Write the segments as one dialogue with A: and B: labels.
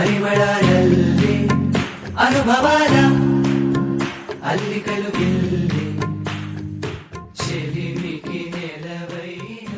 A: ಪರಿಮಳದಲ್ಲಿ ಅನುಭವದ ಅಲ್ಲಿಕಲು ಗೆಲ್ಲಿ ಚೆಲಿಮಿಗೆ ನೆಲವೈನ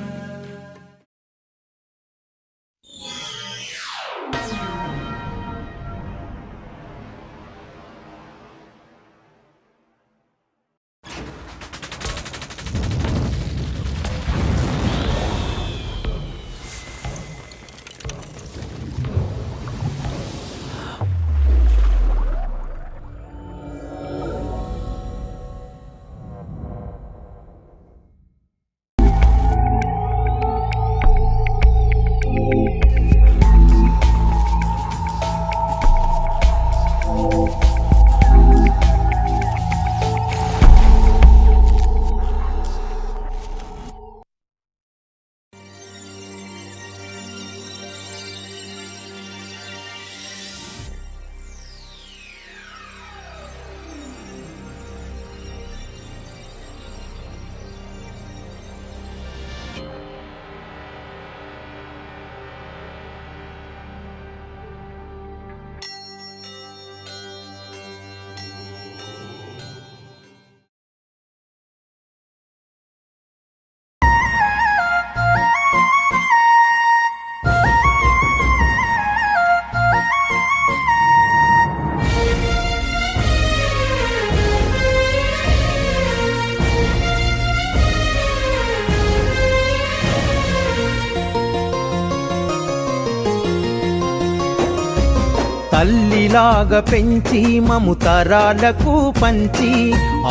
B: తల్లిలాగా పెంచి మము తరాలకు పంచి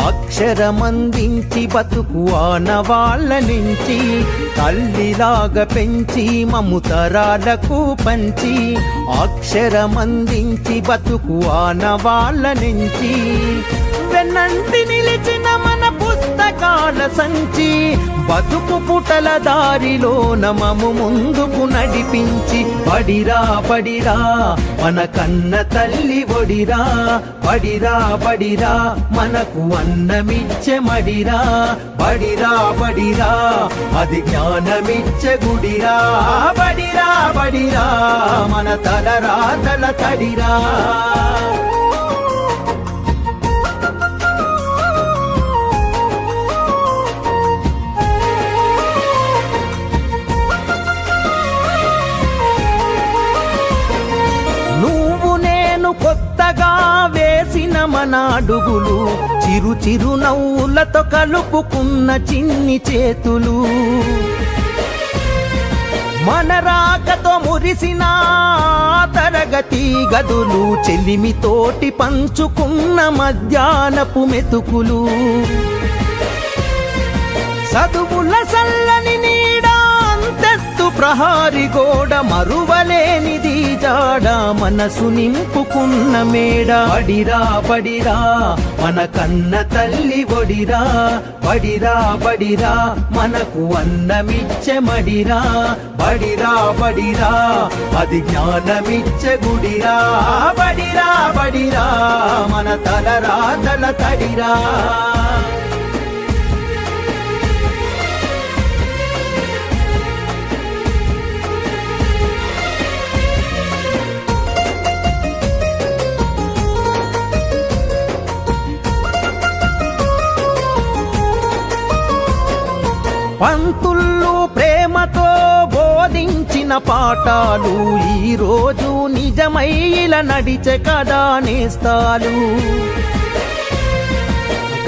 B: అక్షరమందించి బతుకు ఆనవాళ్ళ నుంచి తల్లిలాగా పెంచి మము తరాలకు పంచి అక్షరమందించి బతుకు ఆనవాళ్ళ నుంచి వెన్నంటి నిలిచిన మన పుస్తకాల సంచి బతుకు పుటల దారిలో నమము ముందుకు నడిపించి బడిరా బడిరా మన కన్న తల్లి ఒడిరా బడిరా బడిరా మనకు అన్నమిచ్చే మడిరా బడిరా బడిరా అది జ్ఞానమిచ్చే గుడిరా బడిరా బడిరా మన తలరాతల తడిరా కొత్తగా వేసిన మన అడుగులు చిరు చిరు నవ్వులతో కలుపుకున్న చిన్ని చేతులు మన రాకతో మురిసిన తరగతి గదులు చెలిమితోటి పంచుకున్న మధ్యాహ్నపు మెతుకులు చదువుల సల్లని నీడా అంతెత్తు ప్రహారి గోడ మరువలేనిది జాడ మనసు నింపుకున్న మేడ బడిరా బడిరా మన కన్న తల్లి ఒడిరా బడిరా బడిరా మనకు అన్నమిచ్చే మడిరా బడిరా బడిరా అది జ్ఞానమిచ్చే గుడిరా బడిరా బడిరా మన తలరాతల తడిరా పంతుళ్ళు ప్రేమతో బోధించిన పాఠాలు ఈరోజు నిజమై ఇలా నడిచే కదా నేస్తాలు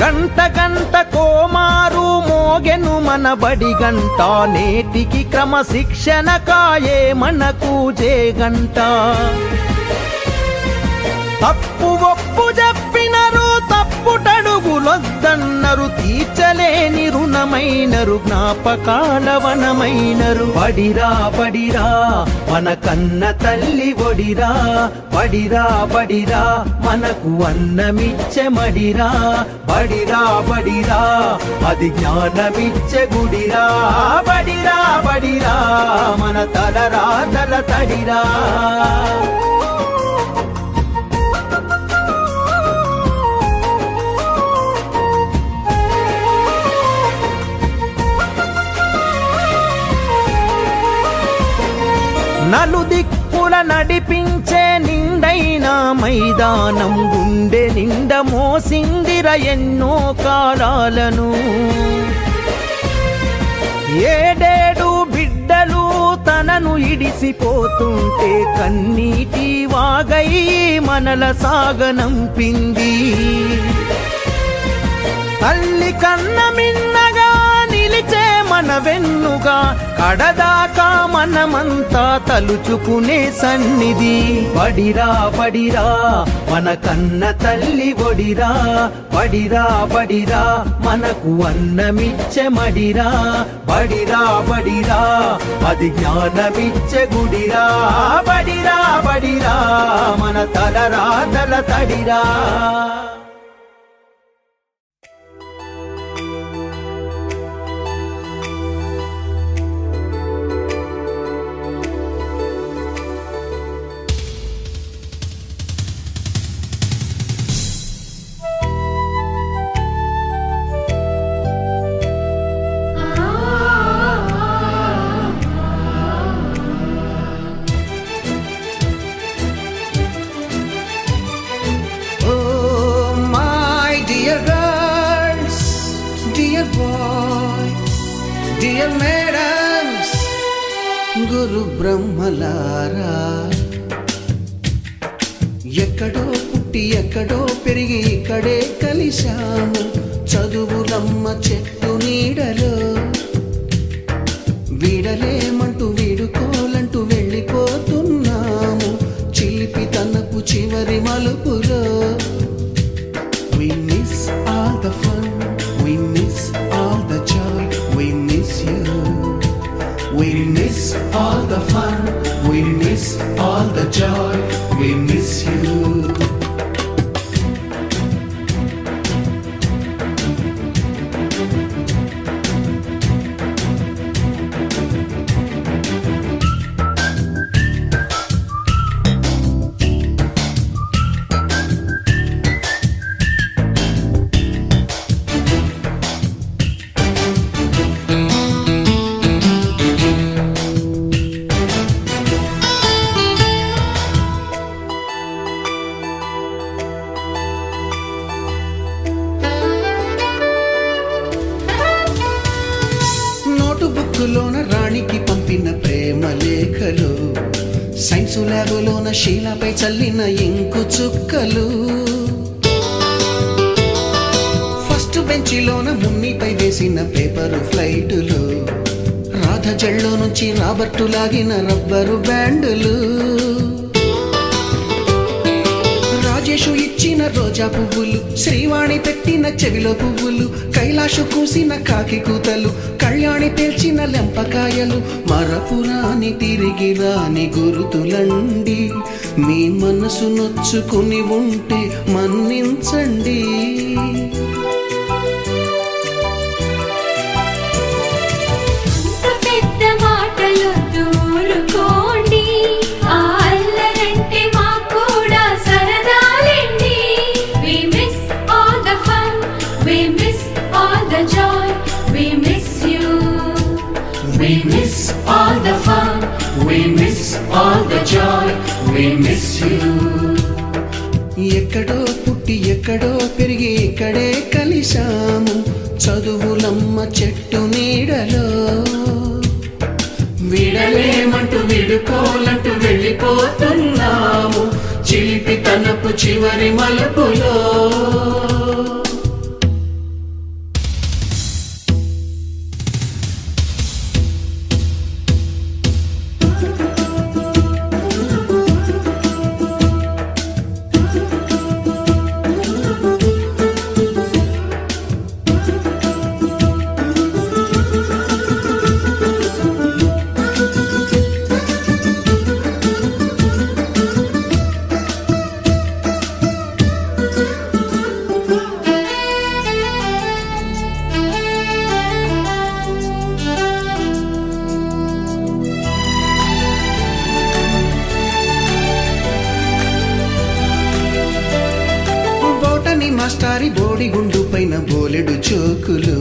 B: గంట గంట కోమారు మోగెను మన బడి గంట నేటికి క్రమశిక్షణ కాయే మనకు జేగంట తప్పు ఒప్పు చెప్పినరు తప్పుటడుగులొద్దన్నరు తీర్చలేని రుణమైనరు జ్ఞాపకాల వనమైనరు బడిరా బడిరా మన కన్న తల్లి ఒడిరా బడిరా బడిరా మనకు అన్నమిచ్చే మడిరా బడిరా బడిరా అది జ్ఞానమిచ్చే గుడిరా బడిరా బడిరా మన తలరాతల తడిరా నలుదిక్కుల నడిపించే బలిదానం గుండె నిండ మోసిందిర ఎన్నో కాలాలను. ఏడేడు బిడ్డలు తనను ఇడిసిపోతుంటే కన్నీటి వాగై మనల సాగనంపింది. తల్లి కన్న మిన్నగా నిలిచే మన వెన్నుగా కడదాకా మనమంతా తలుచుకునే సన్నిధి. బడిరా బడిరా మన కన్న తల్లి ఒడిరా, బడిరా బడిరా మనకు అన్నమిచ్చే మడిరా, బడిరా బడిరా అది జ్ఞానమిచ్చే గుడిరా, బడిరా బడిరా మన తలరాతల తడిరా.
C: డియర్ మేడమ్స్, గురు బ్రహ్మలారా, ఎక్కడో పుట్టి ఎక్కడో పెరిగి ఇక్కడే కలిశాము చదువులమ్మ చెట్టు నీడలో. వీడలేమంటూ వీడుకోలంటూ వెళ్ళిపోతున్నాము చిలిపి తనపు చివరి మలుపులో. We miss all the fun, we miss all the joy, we miss you. We miss all the fun, we miss all the joy, we miss you. బుక్కులోన రాణికి పంపిన ప్రేమ లేఖలు, సైన్సు ల్యాబులోన శీలపై చల్లిన ఇంకు చుక్కలు, ఫస్ట్ బెంచిలోన మున్నిపై వేసిన పేపరు ఫ్లైటులు, రాధ జల్లో నుంచి రాబర్టు లాగిన rubber బ్యాండులు, Rajesh ఇచ్చిన రోజా పువ్వులు, శ్రీవాణి పెట్టిన చెవిలో పువ్వులు, కైలాషు కూసిన కాకి కూతలు, కళ్యాణి పేల్చిన లెంపకాయలు, మరపురాని తిరిగి రాని గురుతులండి. మీ మనసు నొచ్చుకుని ఉంటే మన్నించండి.
A: We miss all the fun, we miss all the joy, we miss you.
C: ఎక్కడో పుట్టి ఎక్కడో పెరిగి ఇక్కడే కలిశాము చదువులమ్మ చెట్టు నీడలో.
A: విడలేమంటూ విడుకోలంటూ వెళ్ళిపోతున్నాము చిలిపి తనపు చివరి మలుపులో.
C: మాస్టారి బోడిగుండు పైన బోలెడు చోకులు,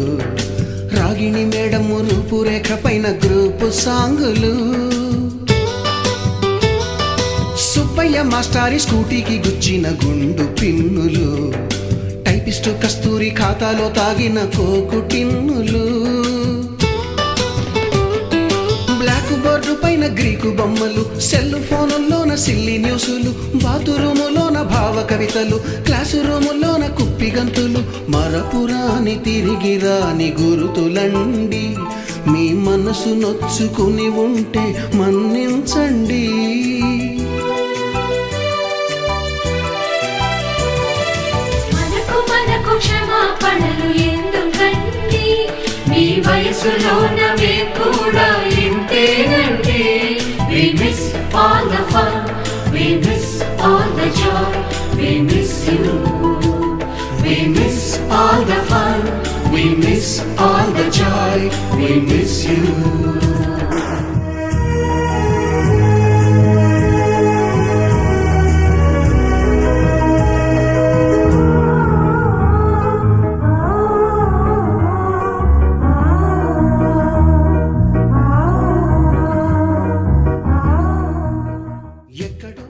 C: రాగిణి మేడము రూపురేఖ పైన గ్రూపు సాంగులు, సుబ్బయ్య మాస్టారి స్కూటీకి గుచ్చిన గుండు పిన్నులు, టైపిస్టు కస్తూరి ఖాతాలో తాగిన కోకు టిన్నులు, బ్లాక్ బోర్డు పైన గ్రీకు బొమ్మలు, సెల్ ఫోనుల్లోన సిల్లి న్యూసులు, బాతురూములోన భావ కవితలు, క్లాసు రూములోన కుప్పి గంతులు, మరపురాని తిరిగి రాని గురుతులండి. మీ మనసు నొచ్చుకుని ఉంటే మన్నించండి.
A: మనకు క్షమాపణలు ఎందుకండి, మీ వయసులోన మేము కూడా ఇంతేనండి. We miss all the fun, we miss all the joy, we miss you. We miss all the fun, we miss all the joy, we miss you.
C: ఎక్కడో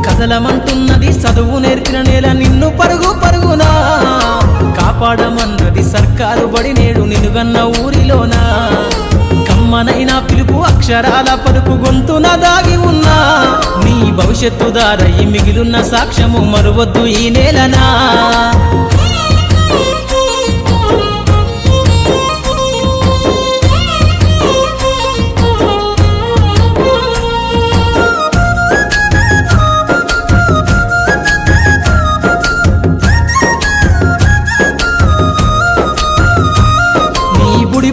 B: కదలమంటున్నది చదువు నేర్పిన నేల నిన్ను పరుగు పరుగునా, కాపాడమన్నది సర్కారు బడి నేడు నిలుగన్న ఊరిలోనా. కమ్మనైన పిలుపు అక్షరాల పలుకు గొంతున దాగి ఉన్నా, నీ భవిష్యత్తు దారయి మిగిలున్న సాక్ష్యము మరువద్దు ఈ నేలనా.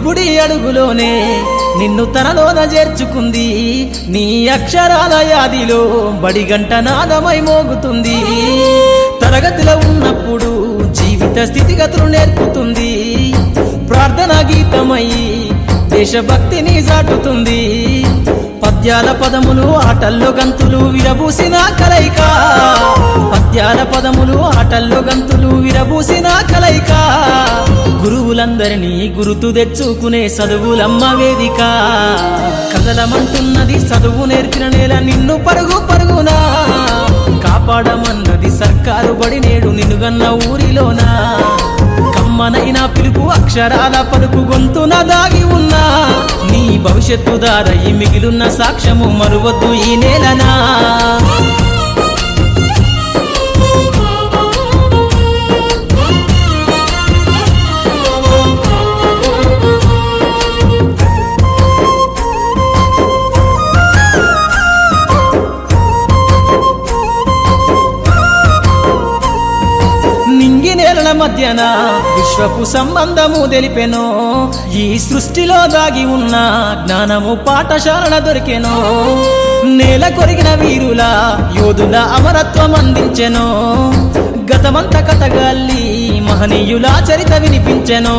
B: బుడి అడుగులోనే నిన్ను తనలోన చేర్చుకుంది, నీ అక్షరాల యాదిలో బడిగంట నాదమై మోగుతుంది. తరగతిలో ఉన్నప్పుడు జీవిత స్థితిగతులు నేర్పుతుంది, ప్రార్థన గీతమై దేశభక్తిని చాటుతుంది. పద్యాల పదములు ఆటల్లో గంతులు విరబూసిన కలయిక, పద్యాల పదములు ఆటల్లో గంతులు విరబూసిన కలయిక. గురువులందరినీ గురుతు తెచ్చుకునే చదువులమ్మ వేదిక. కదలమంటున్నది చదువు నేర్పిన నేల నిన్ను పరుగు పరుగునా, కాపాడమన్నది సర్కారు బడి నేడు నిలుగన్న ఊరిలోనా. కమ్మనైన పిలుపు అక్షరాల పలుకు గొంతున దాగి ఉన్నా, నీ భవిష్యత్తు దారయి మిగిలున్న సాక్ష్యము మరువద్దు ఈ నేలనా. నేలల మధ్యన విశ్వపు సంబంధము తెలిపెనో, ఈ సృష్టిలో దాగి ఉన్న జ్ఞానము పాఠశాలల దొరికెనో. నేల కొరిగిన వీరుల యోధుల అమరత్వం అందించెనో, గతమంత కథగాల్లి మహనీయుల చరిత వినిపించెనో.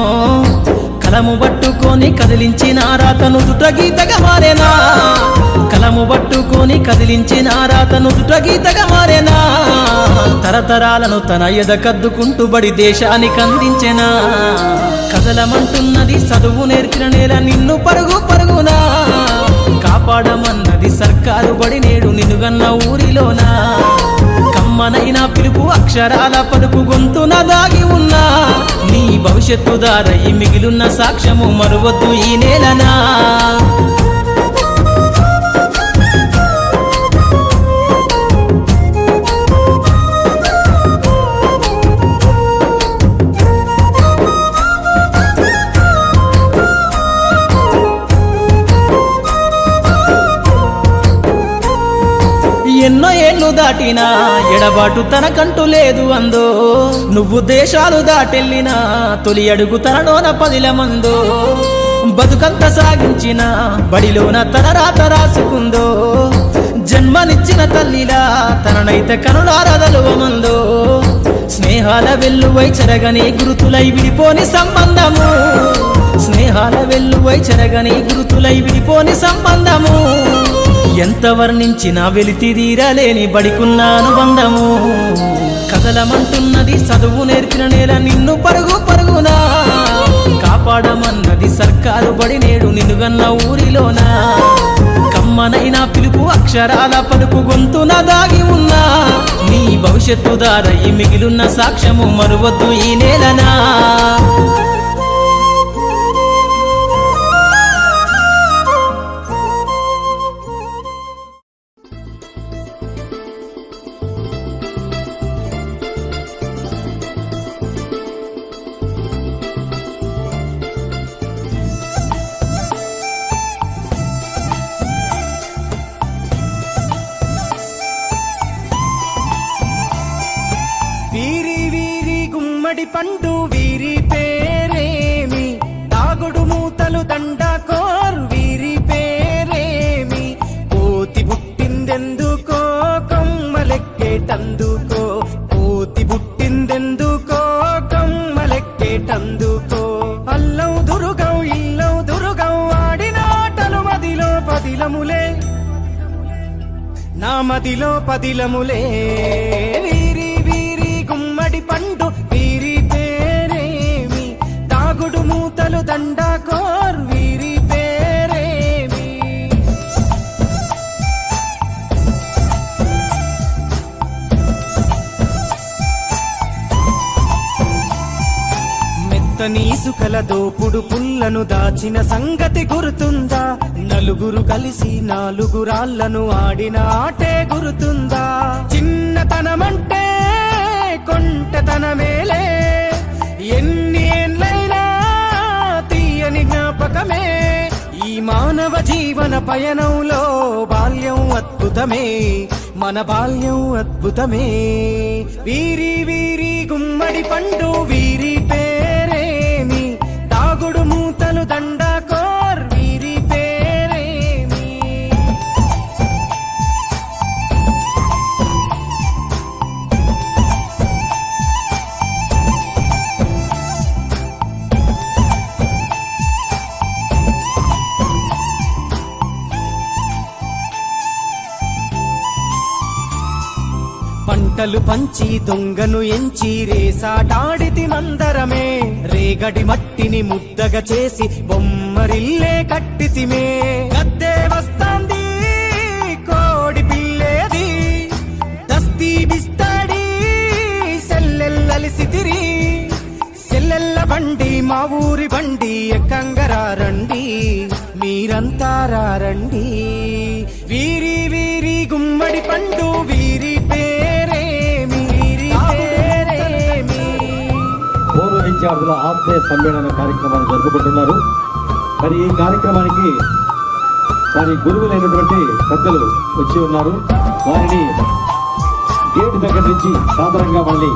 B: కలము పట్టుకొని కదిలించిన రాతను దుట గీతగా మారేనా, కలము పట్టుకొని కదిలించిన రాతను దుట గీతగా మారేనా. తరతరాలను తన ఎదకద్దుకుంటూ బడి దేశానికి అందించెనా. కదలమంటున్నది చదువు నేర్పిన నేల నిన్ను పరుగు పరుగునా, కాపాడమన్నది సర్కారు బడి నేడు నిలుగన్న ఊరిలోనా. కమ్మనైన పిలుపు అక్షరాల పలుకు గొంతున దాగి ఉన్నా, నీ భవిష్యత్తు దారయి మిగిలున్న సాక్ష్యము మరువద్దు ఈ నేలనా. ఎన్నో ఏళ్ళు దాటినా ఎడబాటు తనకంటూ లేదు అందో, నువ్వు దేశాలు దాటెళ్ళినా తొలి అడుగు తనలోన 10 మందో. బతుకంత సాగించిన బడిలోన తన రాత రాసుకుందో, జన్మనిచ్చిన తల్లిలా తననైతే కనులారదలువమందో. స్నేహాల వెల్లువై చెరగని గురుతులై విడిపోని సంబంధము, స్నేహాల వెల్లువై చెరగని గురుతులై విడిపోని సంబంధము ఎంత వర్ణించినా వెలితిరీరలేని బడికున్న అనుబంధము కదలమంటున్నది చదువు నేర్పిన నేల నిన్ను పరుగు పరుగునా కాపాడమన్నది సర్కారు బడి నేడు నిన్నుగన్న ఊరిలోనా కమ్మనైనా పిలుపు అక్షరాల పలుకు గొంతున దాగి ఉన్నా నీ భవిష్యత్తు దారయి మిగిలున్న సాక్ష్యము మరువద్దు ఈ నేలనా
D: వీరి వీరి గుమ్మడి పండు వీరి పేరేమి తాగుడు మూతలు దండకోర్ వీరి పేరేమి కోతి పుట్టిందెందుకో కొమ్మలెక్కేటందుకో కోతి పుట్టిందెందుకో కొమ్మలెక్కేటందుకో అల్లం దురుగం ఇల్లం దురుగం ఆడిన ఆటలు మదిలో పదిలములే నా మదిలో పదిలములే వీరి వీరి గుమ్మడి పండు వీరి పేరేమి తాగుడు మూతలు దండకోర్ వీరి పేరేమి మెత్తని ఇసుకల దోపుడు పుల్లను దాచిన సంగతి గుర్తుందా నలుగురు కలిసి నాలుగురాళ్లను ఆడిన ఆటే గుర్తుందా చిన్నతనమంటే కొంటతనమేలే ఎన్ని ఏండ్లైనా తీయని జ్ఞాపకమే ఈ మానవ జీవన పయనంలో బాల్యం అద్భుతమే మన బాల్యం అద్భుతమే వీరి వీరి గుమ్మడి పండు వీరి పేరేమి తాగుడు మూతలు దండకోర్ వీరి పేరేమి పంటలు పంచి దొంగను ఎంచి రేసాటాడితి మందరమే రేగడి మట్టిని ముద్దగా చేసి బొమ్మరిల్లే కట్టితిమే గద్దే వస్తాంది కోడి పిల్లేది దస్తీ బిస్తాడి సెల్లెల్లలిసితిరి సెల్లెల్ల బండి మా ఊరి బండి ఎక్కంగరారండి మీరంతా రారండి వీరి వీరి గుమ్మడి పండు వీరి పేరేమి వీరి పేరేమి
E: పూర్వ విద్యార్థుల ఆత్మీయ సమ్మేళన కార్యక్రమాన్ని జరుపుకుంటున్నారు. మరి ఈ కార్యక్రమానికి వారి గురువులైనటువంటి పెద్దలు వచ్చి ఉన్నారు. వారిని గేటు దగ్గర నుంచి సాధారణంగా మళ్ళీ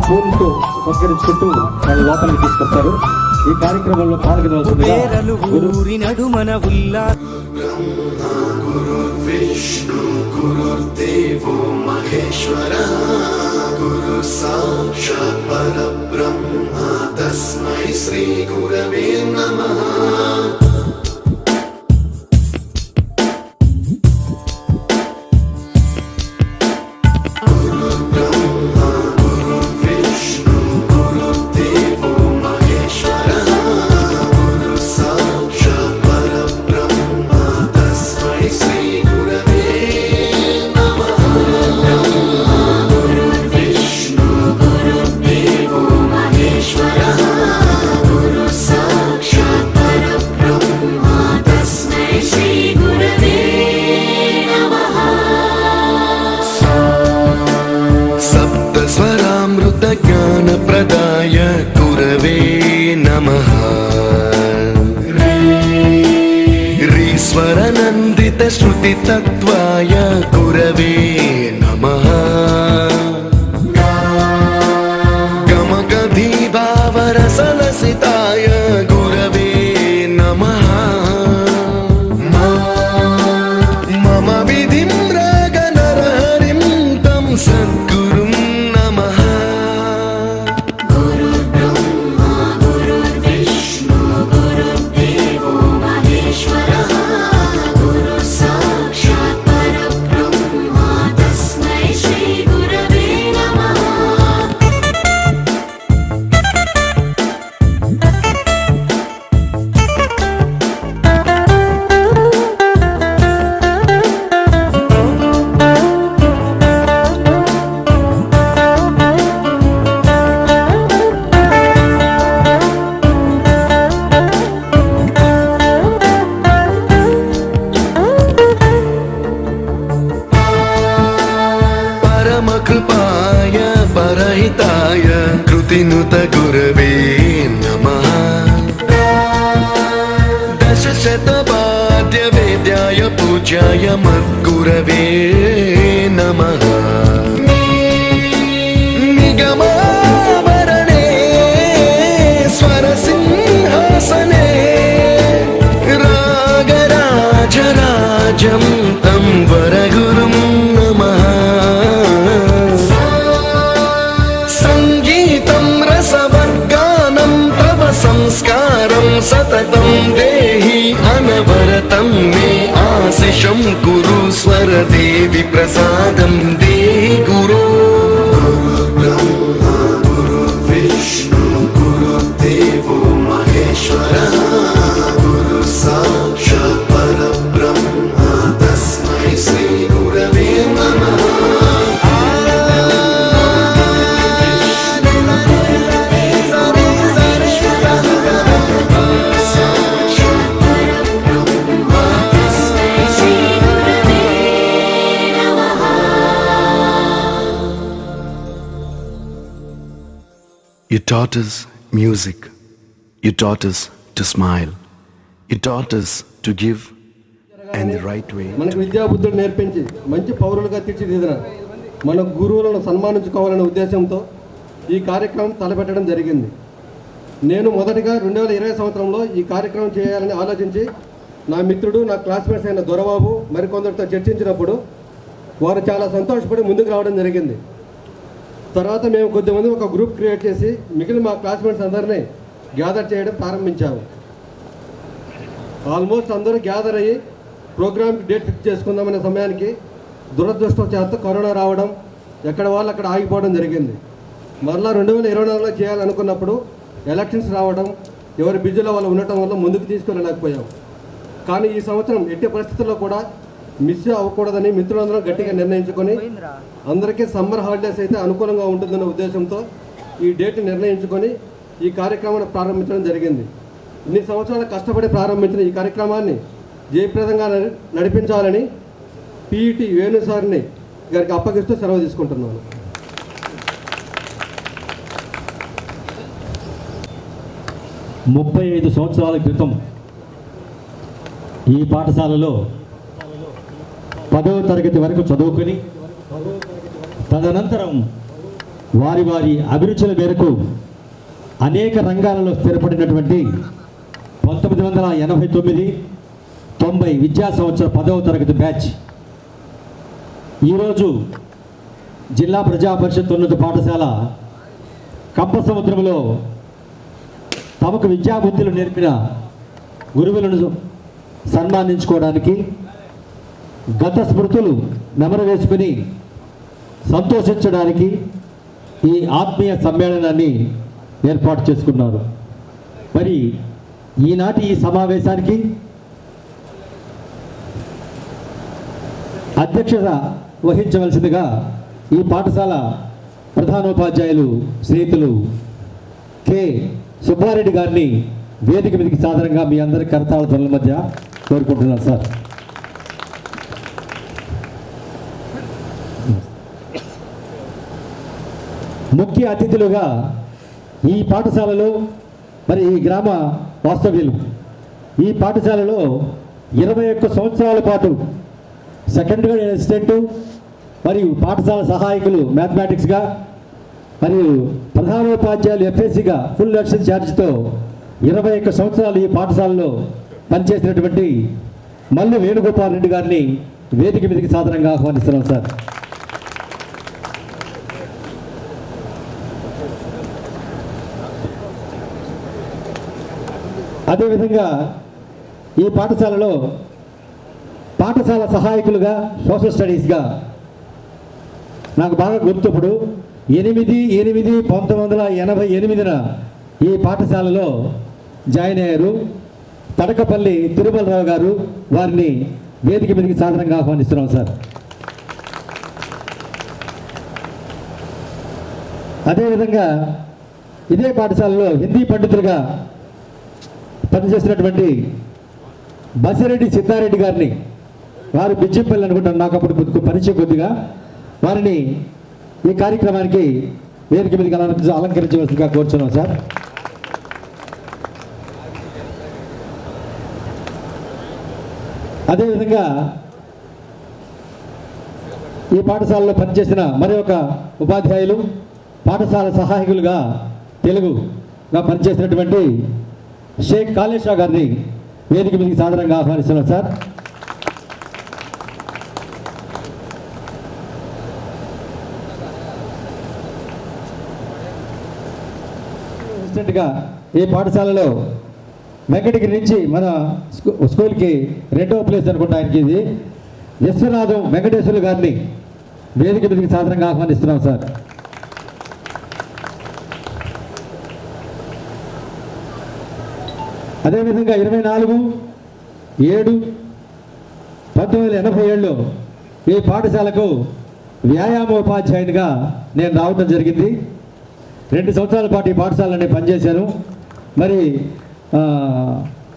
E: పూలతో సత్కరించుకుంటూ వాళ్ళు లోపలికి తీసుకొస్తారు. ఈ కార్యక్రమంలో పాల్గొనవలసిందిగా
D: ఊరి నడుమన ఉల్లా
F: विष्णु गुरुर्देवो महेश्वरः गुरु साक्षात् परब्रह्म तस्मै श्री गुरवे नमः ज्ञानप्रदाय गुरवे नमः रीश्वरनन्दित श्रुतितत्त्वाय गुरवे नमः गमगधीभावरसलसिताय गुरवे नमः मम विधिं रागनरहरिं तं सद्गुरुं नमः कृपाय परहिताय कृतिनुत गुरवे नमः दशशतवाद्यवेद्याय पूज्याय मद्गुरवे नमः निगमावरणे स्वरसिंहासने रागराजराजं तं वरगुरुं नमः सङ्गीतं रसवद्गानं तव संस्कारं सततं देहि अनवरतं मे आशिषं कुरु स्वरदेवि प्रसादं देहि गुरो ब्रह्मा गुरु विष्णु गुरुदेवो महेश्वरः गुरु साक्षात् परब्रह्म तस्मै श्री गुरवे नमः You taught us music. You taught us to smile. You taught us to give and the right way.
E: మనకు విద్యాబుద్ధులు నేర్పించి మంచి పౌరులుగా తీర్చిదిద్దిన మన గురువులను సన్మానించుకోవాలనే ఉద్దేశంతో ఈ కార్యక్రమం తలపెట్టడం జరిగింది. నేను మొదటిగా 2020 సంవత్సరంలో ఈ కార్యక్రమం చేయాలని ఆలోచించి నా మిత్రుడు నా క్లాస్మేట్స్ అయిన దొరబాబు మరికొందరితో చర్చించినప్పుడు వారు చాలా సంతోషపడి ముందుకు రావడం జరిగింది. తర్వాత మేము కొద్దిమంది ఒక గ్రూప్ క్రియేట్ చేసి మిగిలిన మా క్లాస్మేట్స్ అందరినీ గ్యాదర్ చేయడం ప్రారంభించాము. ఆల్మోస్ట్ అందరూ గ్యాదర్ అయ్యి ప్రోగ్రామ్కి డేట్ ఫిక్స్ చేసుకుందామనే సమయానికి దురదృష్టవశాత్తు కరోనా రావడం, ఎక్కడ వాళ్ళు అక్కడ ఆగిపోవడం జరిగింది. మరలా 2024లో చేయాలనుకున్నప్పుడు ఎలక్షన్స్ రావడం, ఎవరి బిజీలో వాళ్ళు ఉండటం వల్ల ముందుకు తీసుకెళ్ళలేకపోయాం. కానీ ఈ సంవత్సరం ఎట్టి పరిస్థితుల్లో కూడా మిస్ అవ్వకూడదని మిత్రులందరం గట్టిగా నిర్ణయించుకొని అందరికీ సమ్మర్ హాలిడేస్ అయితే అనుకూలంగా ఉంటుందనే ఉద్దేశంతో ఈ డేట్ నిర్ణయించుకొని ఈ కార్యక్రమాన్ని ప్రారంభించడం జరిగింది. ఇన్ని సంవత్సరాలు కష్టపడి ప్రారంభించిన ఈ కార్యక్రమాన్ని జయప్రదంగా నడిపించాలని పిఈటి వేణు సార్ని గారికి అప్పగిస్తూ సెలవు తీసుకుంటున్నాను.
G: ముప్పై 5 సంవత్సరాల క్రితం ఈ పాఠశాలలో 10వ తరగతి వరకు చదువుకొని తదనంతరం వారి వారి అభిరుచుల మేరకు అనేక రంగాలలో స్థిరపడినటువంటి 1989-90 విద్యా సంవత్సర 10వ తరగతి బ్యాచ్ ఈరోజు జిల్లా ప్రజా పరిషత్ ఉన్నత పాఠశాల కంపసముద్రంలో తమకు విద్యాబుద్ధులు నేర్పిన గురువులను సన్మానించుకోవడానికి గత స్మృతులు నెమరు వేసుకుని సంతోషించడానికి ఈ ఆత్మీయ సమ్మేళనాన్ని ఏర్పాటు చేసుకున్నారు. మరి ఈనాటి ఈ సమావేశానికి అధ్యక్షత వహించవలసిందిగా ఈ పాఠశాల ప్రధానోపాధ్యాయులు స్నేహితులు కె సుబ్బారెడ్డి గారిని వేదిక మీదకి సాధారణంగా మీ అందరి కరతాళ ధ్వనుల మధ్య కోరుకుంటున్నాను సార్. ముఖ్య అతిథులుగా ఈ పాఠశాలలో మరి ఈ గ్రామ వాస్తవ్యులు ఈ పాఠశాలలో 21 సంవత్సరాల పాటు సెకండ్ గ్రేడ్ అసిస్టెంట్ మరియు పాఠశాల సహాయకులు మ్యాథమెటిక్స్గా మరియు ప్రధానోపాధ్యాయులు ఎఫ్ఎస్సిగా ఫుల్ లెక్షన్ ఛార్జ్తో 21 సంవత్సరాలు ఈ పాఠశాలలో పనిచేసినటువంటి మల్లు వేణుగోపాల్ రెడ్డి గారిని వేదిక మీదకి సాధారణంగా ఆహ్వానిస్తున్నాం సార్. అదేవిధంగా ఈ పాఠశాలలో పాఠశాల సహాయకులుగా సోషల్ స్టడీస్గా నాకు బాగా గుర్తుప్పుడు 8/8/1988 ఈ పాఠశాలలో జాయిన్ అయ్యారు. తడకపల్లి తిరుమలరావు గారు వారిని వేదిక మీదకి సాధారణంగా ఆహ్వానిస్తున్నాం సార్. అదేవిధంగా ఇదే పాఠశాలలో హిందీ పండితులుగా పనిచేసినటువంటి బసిరెడ్డి సిద్ధారెడ్డి గారిని, వారు బిజ్జింపల్లి అనుకుంటాను, నాకు అప్పుడు పరిచయం కొద్దిగా, వారిని ఈ కార్యక్రమానికి వేదిక మీదకి అలంకరించవలసిందిగా కోరుచున్నాం సార్. అదేవిధంగా ఈ పాఠశాలలో పనిచేసిన మరి ఒక ఉపాధ్యాయులు, పాఠశాల సహాయకులుగా తెలుగుగా పనిచేసినటువంటి షేక్ కాళేషా గారిని వేదిక మీదకి సాధారణంగా ఆహ్వానిస్తున్నాం సార్. ఇన్స్టెంట్గా ఈ పాఠశాలలో వెంకటగిరి నుంచి మన స్కూల్కి 2వ ప్లేస్ అనుకుంటా ఆయనకి ఇది విశ్వనాథం వెంకటేశ్వర్లు గారిని వేదిక మీదకి సాధారణంగా ఆహ్వానిస్తున్నాం సార్. అదేవిధంగా 24/7/1987లో ఈ పాఠశాలకు వ్యాయామోపాధ్యాయునిగా నేను రావడం జరిగింది. 2 సంవత్సరాల పాటు ఈ పాఠశాలని పనిచేశాను. మరి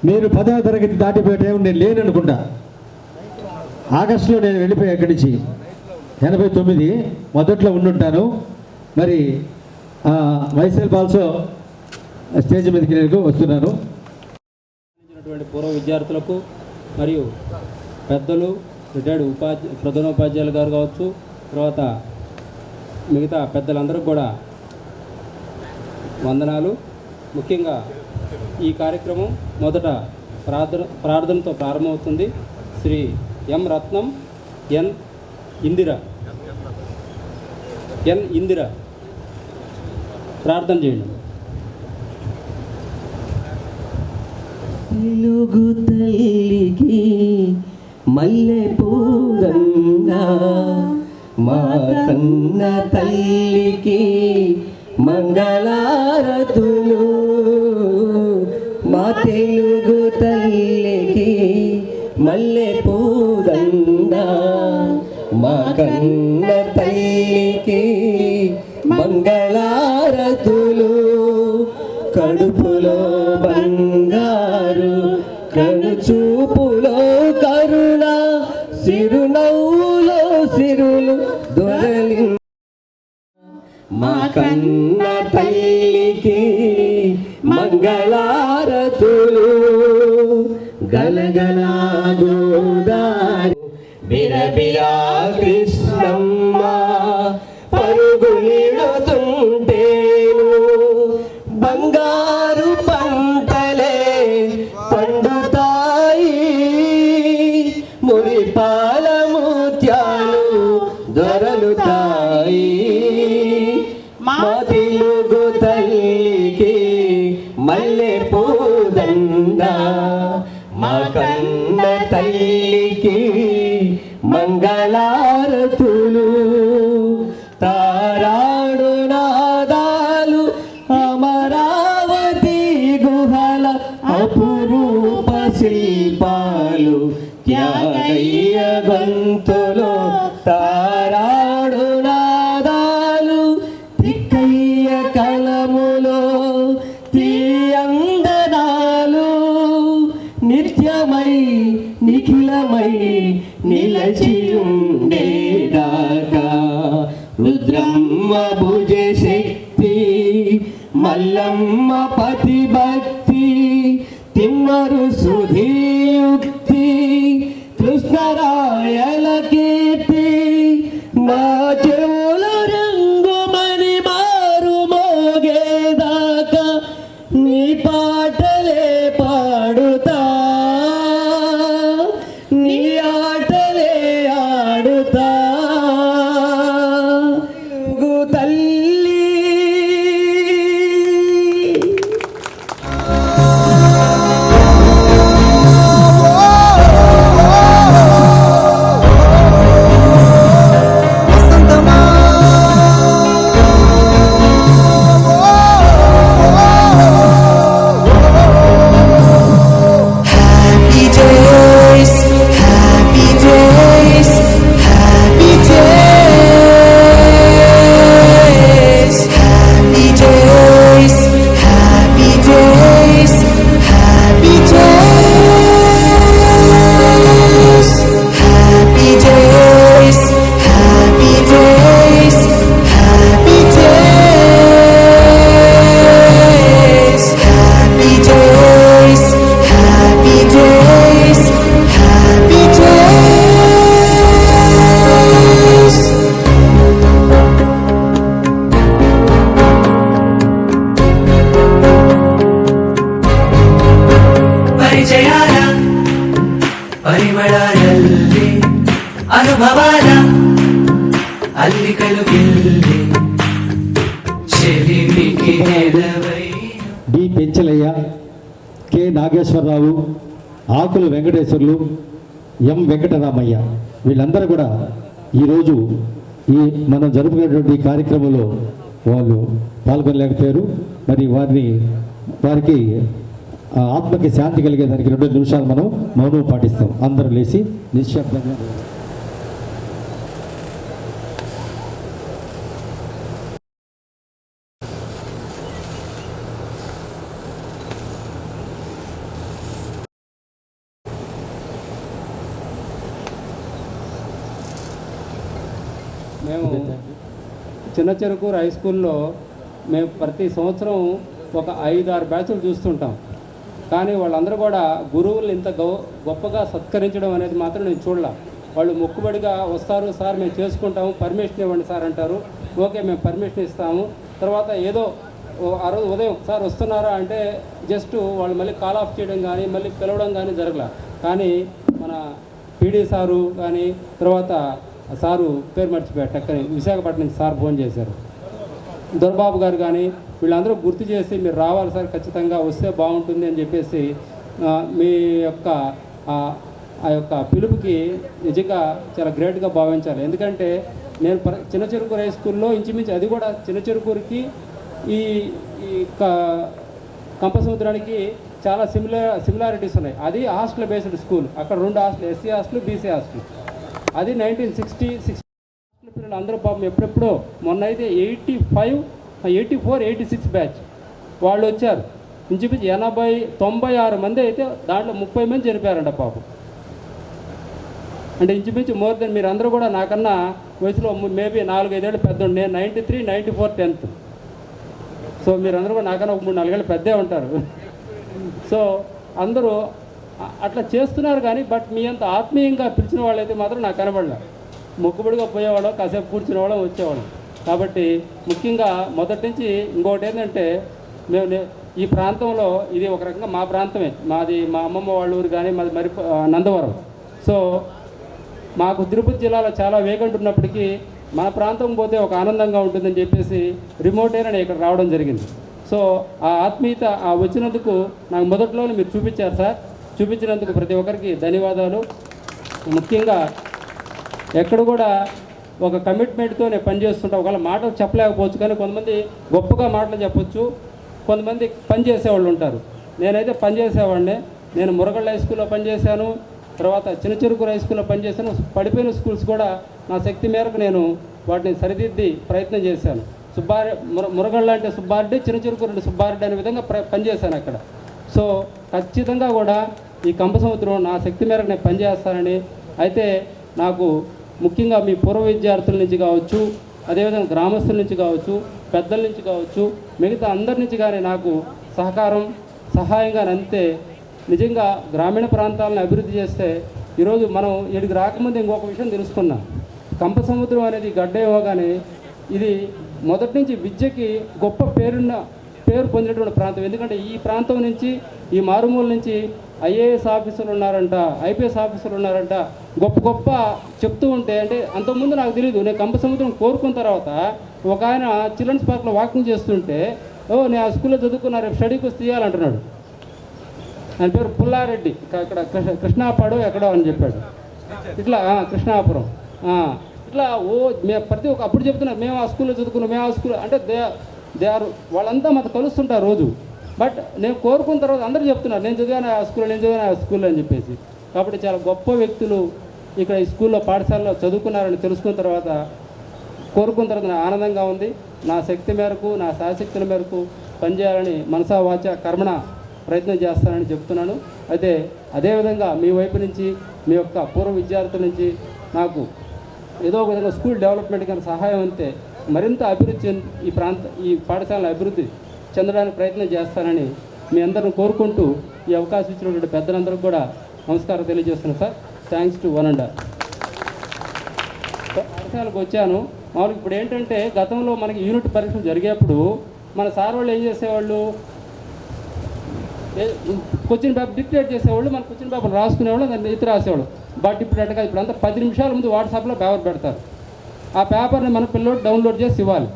G: మీరు 10వ తరగతి దాటిపోయే టైం నేను లేను అనుకుంటా. ఆగస్టులో నేను వెళ్ళిపోయా ఇక్కడి నుంచి. 89 మొదట్లో ఉండుంటాను. మరి మైసెల్ఫ్ ఆల్సో స్టేజ్ మీదకి నేను వస్తున్నాను.
H: పూర్వ విద్యార్థులకు మరియు పెద్దలు, రిటైర్డ్ ప్రధానోపాధ్యాయులు గారు కావచ్చు, తర్వాత మిగతా పెద్దలందరికీ కూడా వందనాలు. ముఖ్యంగా ఈ కార్యక్రమం మొదట ప్రార్థనతో ప్రారంభమవుతుంది. శ్రీ ఎం రత్నం ఎన్ ఇందిర ప్రార్థన చేయండి.
I: తెలుగు తల్లికి మల్లె పూదంగా, మా కన్న తల్లికి మంగళారతులు. మా తెలుగు తల్లికి మల్లె పూదంగా, మా కన్న తల్లికి మంగళారతులు. కడుపులో బంగారు, కనుచూపులో కరుణ, సిరునవ్వులో సిరులు దొరలి. మా కన్న తల్లికి మంగళారతులు. గలగల గోదారి బిరబిరా కృష్ణమ్మ పరుగులిడుతుంటేను, బంగారు పంటలే పండుతాయి, మురిపాల ముత్యాలు దొరలుతాయి. మా తెలుగు తల్లికి మల్లె పూదండ, మా కన్న తల్లికి మంగళారతులు. తారాడు నాదాలు అమరావతి గుహల అపురూప శిల్పాలు, త్యాగయ్య గొంతులో తారాడు నాదాలు, తిక్కయ్య కలములో తీయందనాలు, నిత్యమై నిఖిలమై నిలచి ఉండేదాకా. రుద్రమ్మ భుజ శక్తి, మల్లమ్మ పతి భక్తి, తిమ్మరు సుధీయుక్తి, కృష్ణరాయల కీర్తి. నా చెవుల రంగుమని మారు మోగేదాకా నీ పాటలే పాడుతా, నీ ఆటలే ఆడుతా. తల్లి
D: వసంతమా
A: అనుభవాల అల్లికలు గిల్లి చెలిమికి నెలవై
G: డి పెంచలయ్య, కె నాగేశ్వరరావు, ఆకుల వెంకటేశ్వర్లు, ఎం వెంకటరామయ్య వీళ్ళందరూ కూడా ఈరోజు ఈ మనం జరుపుకునేటువంటి కార్యక్రమంలో వాళ్ళు పాల్గొనలేకపోయారు. మరి వారికి ఆత్మకి శాంతి కలిగేదానికి 2 నిమిషాలు మనం మౌనం పాటిస్తాం. అందరూ లేచి నిశ్శబ్దంగా
H: మేము చిన్న చెరుకూరు హై స్కూల్లో మేము ప్రతి సంవత్సరం ఒక 5-6 బ్యాచ్లు చూస్తుంటాం. కానీ వాళ్ళందరూ కూడా గురువులు ఇంత గొప్పగా సత్కరించడం అనేది మాత్రం నేను చూడలే. వాళ్ళు మొక్కుబడిగా వస్తారు, సార్ మేము చేసుకుంటాము, పర్మిషన్ ఇవ్వండి సార్ అంటారు. ఓకే మేము పర్మిషన్ ఇస్తాము. తర్వాత ఏదో ఆ రోజు ఉదయం సార్ వస్తున్నారా అంటే జస్ట్ వాళ్ళు మళ్ళీ కాల్ ఆఫ్ చేయడం కానీ మళ్ళీ పిలవడం కానీ జరగలే. కానీ మన పీడీ సారు కానీ తర్వాత సారు పేరు మర్చిపోయారు టక్కని, విశాఖపట్నం నుంచి సార్ ఫోన్ చేశారు, దొరబాబు గారు కానీ వీళ్ళందరూ గుర్తు చేసి మీరు రావాలి సార్, ఖచ్చితంగా వస్తే బాగుంటుంది అని చెప్పేసి మీ యొక్క ఆ యొక్క పిలుపుకి నిజంగా చాలా గ్రేట్గా భావించాలి. ఎందుకంటే నేను చిన్న చెరుకూరు హై స్కూల్లో ఇంచుమించు అది కూడా చిన్న చెరుకూరుకి ఈ కంపసముద్రానికి చాలా సిమిలారిటీస్ ఉన్నాయి. అది హాస్టల్ బేస్డ్ స్కూల్, అక్కడ 2 hostel, SC hostel, BC hostel. అది 1960 పిల్లలు అందరూ పాపం ఎప్పుడెప్పుడో మొన్న అయితే 84, 86 బ్యాచ్ వాళ్ళు వచ్చారు. ఇంచుమించు 96 మంది అయితే దాంట్లో 30 మంది చనిపోయారంట పాపం. అంటే ఇంచుమించు మోర్ దెన్ మీరు అందరూ కూడా నాకన్నా వయసులో మేబీ 4-5 ఏళ్ళు పెద్ద. నేను 93, 94 10th. సో మీరందరూ కూడా నాకన్నా 3-4 ఏళ్ళు పెద్దే ఉంటారు. సో అందరూ అట్లా చేస్తున్నారు. కానీ బట్ మీ అంత ఆత్మీయంగా పిలిచిన వాళ్ళైతే మాత్రం నాకు కనబడలే. మొక్కుబడిగా పోయేవాళ్ళం, కాసేపు కూర్చునే వాళ్ళం, వచ్చేవాళ్ళం. కాబట్టి ముఖ్యంగా మొదటి నుంచి ఇంకొకటి ఏంటంటే మేము ఈ ప్రాంతంలో ఇది ఒక రకంగా మా ప్రాంతమే, మాది మా అమ్మమ్మ వాళ్ళ ఊరు కానీ మాది మరి నందవరం. సో మాకు తిరుపతి జిల్లాలో చాలా వేగంట్ ఉన్నప్పటికీ మన ప్రాంతం పోతే ఒక ఆనందంగా ఉంటుందని చెప్పేసి రిమోట్ అయినా ఇక్కడ రావడం జరిగింది. సో ఆ ఆత్మీయత వచ్చినందుకు నాకు మొదట్లోనే మీరు చూపించారు సార్. చూపించినందుకు ప్రతి ఒక్కరికి ధన్యవాదాలు. ముఖ్యంగా ఎక్కడ కూడా ఒక కమిట్మెంట్తో నేను పనిచేస్తుంటా. ఒకవేళ మాటలు చెప్పలేకపోవచ్చు కానీ కొంతమంది గొప్పగా మాటలు చెప్పొచ్చు, కొంతమంది పనిచేసేవాళ్ళు ఉంటారు. నేనైతే పనిచేసేవాడిని. నేను మురగళ్ళ హై స్కూల్లో పనిచేశాను, తర్వాత చిన్న చెరుకూరు హై స్కూల్లో పనిచేశాను. పడిపోయిన స్కూల్స్ కూడా నా శక్తి మేరకు నేను వాటిని సరిదిద్ది ప్రయత్నం చేశాను. మురగళ్ళ అంటే సుబ్బారెడ్డి, చిన్న చెరుకూరు అంటే సుబ్బారెడ్డి అనే విధంగా పనిచేశాను అక్కడ. సో ఖచ్చితంగా కూడా ఈ కంపసముద్రం నా శక్తి మేరకు నేను పనిచేస్తానని. అయితే నాకు ముఖ్యంగా మీ పూర్వ విద్యార్థుల నుంచి కావచ్చు, అదేవిధంగా గ్రామస్తుల నుంచి కావచ్చు, పెద్దల నుంచి కావచ్చు, మిగతా అందరి నుంచి కానీ నాకు సహాయంగా అంతే. నిజంగా గ్రామీణ ప్రాంతాలను అభివృద్ధి చేస్తే ఈరోజు మనం ఇక్కడికి రాకముందు ఇంకొక విషయం తెలుసుకున్నాం. కంపసముద్రం అనేది గడ్డేమో కానీ ఇది మొదటి నుంచి విద్యకి గొప్ప పేరు పొందినటువంటి ప్రాంతం. ఎందుకంటే ఈ ప్రాంతం నుంచి, ఈ మారుమూల నుంచి ఐఏఎస్ ఆఫీసర్లు ఉన్నారంట, ఐపీఎస్ ఆఫీసర్లు ఉన్నారంట, గొప్ప చెప్తూ ఉంటే, అంటే అంతకుముందు నాకు తెలియదు. నేను కంపసముద్రం కోరుకున్న తర్వాత ఒక ఆయన చిల్డ్రన్స్ పార్క్లో వాకింగ్ చేస్తుంటే, నేను ఆ స్కూల్లో చదువుకున్నా, రేపు స్టడీకి వస్తే తీయాలంటున్నాడు. ఆయన పేరు పుల్లారెడ్డి, ఇక్కడ కృష్ణాపాడు ఎక్కడో అని చెప్పాడు. ఇట్లా కృష్ణాపురం ఇట్లా ప్రతి ఒక్క అప్పుడు చెప్తున్నారు మేము ఆ స్కూల్లో చదువుకున్నాం, మేము ఆ స్కూల్లో అంటే దే ఆర్ వాళ్ళంతా మాకు కలుస్తుంటారు రోజు. బట్ నేను కోరుకున్న తర్వాత అందరూ చెప్తున్నారు నేను చదివాను ఆ స్కూల్లో అని చెప్పేసి. కాబట్టి చాలా గొప్ప వ్యక్తులు ఇక్కడ ఈ స్కూల్లో పాఠశాలలో చదువుకున్నారని తెలుసుకున్న తర్వాత, కోరుకున్న తర్వాత నాకు ఆనందంగా ఉంది. నా శక్తి మేరకు, నా శాశక్తుల మేరకు పనిచేయాలని మనసా వాచ కర్మణ ప్రయత్నం చేస్తానని చెప్తున్నాను. అయితే అదేవిధంగా మీ వైపు నుంచి, మీ యొక్క పూర్వ విద్యార్థుల నుంచి నాకు ఏదో ఒక విధంగా స్కూల్ డెవలప్మెంట్ కానీ సహాయం అంతే మరింత అభివృద్ధి ఈ పాఠశాల అభివృద్ధి చెందడానికి ప్రయత్నం చేస్తానని మీ అందరిని కోరుకుంటూ ఈ అవకాశం ఇచ్చినటువంటి పెద్దలందరికీ కూడా నమస్కారం తెలియజేస్తున్నాను sir. Thanks to one and all. పాఠశాలకు వచ్చాను. మామూలుగా ఇప్పుడు ఏంటంటే గతంలో మనకి యూనిట్ పరీక్షలు జరిగేప్పుడు మన సార్ వాళ్ళు ఏం చేసేవాళ్ళు, క్వశ్చన్ పేపర్ డిక్టేట్ చేసేవాళ్ళు, మన క్వశ్చన్ పేపర్ రాసుకునేవాళ్ళు, దాన్ని ఎత్తి రాసేవాళ్ళు. బట్ ఇప్పుడు అట్టగా ఇప్పుడంతా 10 నిమిషాల ముందు వాట్సాప్లో పేపర్ పెడతారు. ఆ పేపర్ని మన పిల్లోడు డౌన్లోడ్ చేసి ఇవ్వాలి.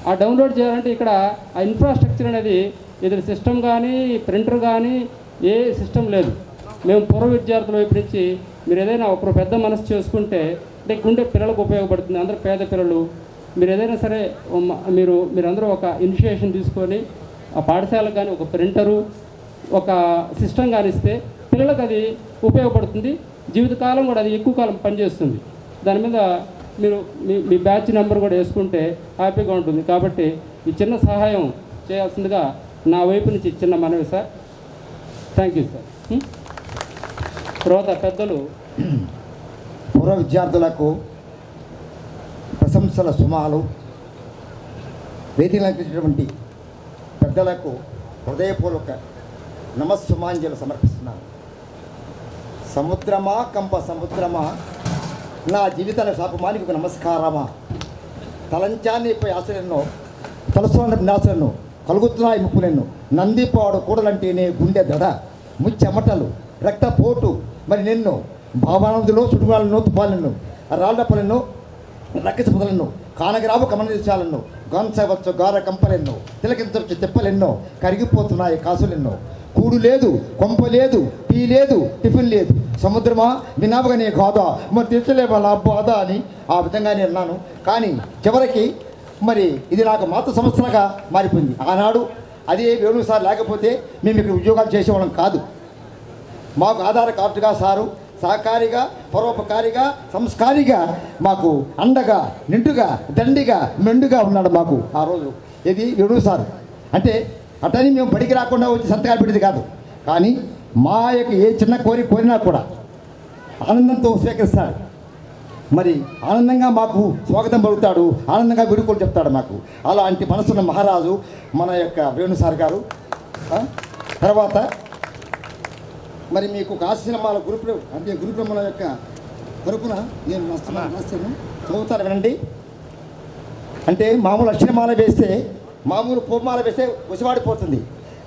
H: ఆ డౌన్లోడ్ చేయాలంటే ఇక్కడ ఆ ఇన్ఫ్రాస్ట్రక్చర్ అనేది ఇది సిస్టమ్ కానీ ప్రింటర్ కానీ ఏ సిస్టమ్ లేదు. మేము పూర్వ విద్యార్థుల వైపు నుంచి మీరు ఏదైనా ఒకరు పెద్ద మనసు చేసుకుంటే అంటే గుండె పిల్లలకు ఉపయోగపడుతుంది. అందరూ పేద పిల్లలు, మీరు ఏదైనా సరే మీరందరూ ఒక ఇనిషియేషన్ తీసుకొని ఆ పాఠశాలకు కానీ ఒక ప్రింటరు ఒక సిస్టమ్ కానీ ఇస్తే పిల్లలకు అది ఉపయోగపడుతుంది. జీవితకాలం కూడా అది ఎక్కువ కాలం పనిచేస్తుంది. దాని మీద మీరు మీ బ్యాచ్ నెంబర్ కూడా వేసుకుంటే హ్యాపీగా ఉంటుంది. కాబట్టి ఈ చిన్న సహాయం చేయాల్సిందిగా నా వైపు నుంచి చిన్న మనవి సార్. Thank you sir. తర్వాత పెద్దలు
J: పూర్వ విద్యార్థులకు ప్రశంసల సుమాలు వేదికలంకించినటువంటి పెద్దలకు హృదయపూర్వక నమస్సుమాంజలు సమర్పిస్తున్నాను. సముద్రమా కంప సముద్రమా, నా జీవితాల శాపమానికి ఒక నమస్కారమా. తలంచాన్నిపై ఆశలెన్నో, తలసున్న వినాశలను కలుగుతున్నాయి ముప్పులెన్నో. నందిపాడు కూడలంటేనే గుండె దడ, ముచ్చెమటలు రక్తపోటు మరి నిన్ను భావానందులో చుట్టుమాలను తుపాలను రాళ్లపలను రక్కసపదలను కానగరావు కమనదేశాలను గొంచవచ్చు గార కంపలెన్నో, తిలకించవచ్చు తెప్పలెన్నో, కరిగిపోతున్నాయి కాసులెన్నో. కూడు లేదు, కొంప లేదు, టీ లేదు, టిఫిన్ లేదు. సముద్రమా వినావుగా నీ కాదా, మరి తీర్చలేవా నా బాధ అని ఆ విధంగా నేను అన్నాను. కానీ చివరికి మరి ఇది నాకు మాత సంస్థగా మారిపోయింది. ఆనాడు అదే వేణు సార్ లేకపోతే మేము ఇక్కడ ఉద్యోగాలు చేసేవాళ్ళం కాదు. మాకు ఆధార్ కార్డుగా సారు సహకారిగా, పరోపకారిగా, సంస్కారిగా మాకు అండగా, నిండుగా, దండిగా, మెండుగా ఉన్నాడు మాకు ఆ రోజు. ఇది వేణు సార్ అంటే అటని మేము బడికి రాకుండా వచ్చి సంతకాలు పెట్టేది కాదు. కానీ మా యొక్క ఏ చిన్న కోరినా కూడా ఆనందంతో స్వీకరిస్తాడు. మరి ఆనందంగా మాకు స్వాగతం పలుకుతాడు, ఆనందంగా విడుకోలు చెప్తాడు మాకు. అలాంటి మనసున్న మహారాజు మన యొక్క వేణు సార్ గారు. తర్వాత మరి మీకు ఒక ఆశ్రమాల గ్రూపులు అంటే గురుబ్రహ్మల యొక్క తరపున నేను రాస్తాను, చదువుతాను వినండి. అంటే మామూలు అక్షరమాల వేస్తే, మామూలు పూమాల వేస్తే ఉసివాడిపోతుంది,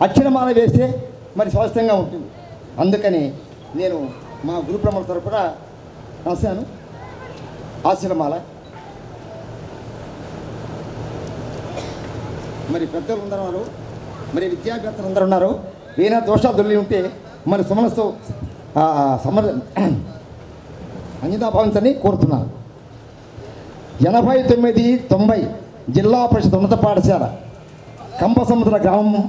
J: అక్షరమాల వేస్తే మరి స్వస్థంగా ఉంటుంది. అందుకని నేను మా గురుబ్రహ్మల తరపున రాశాను ఆశ్రమాల. మరి పెద్దలు ఉన్నారు, మరి విద్యావేత్తలు అందరూ ఉన్నారు. ఏదైనా దోషాలు దొల్లి ఉంటే మరి సమస్తో అంకితా భావించని కోరుతున్నాను. 89-90 జిల్లా పరిషత్ ఉన్నత పాఠశాల కంపసముద్ర గ్రామం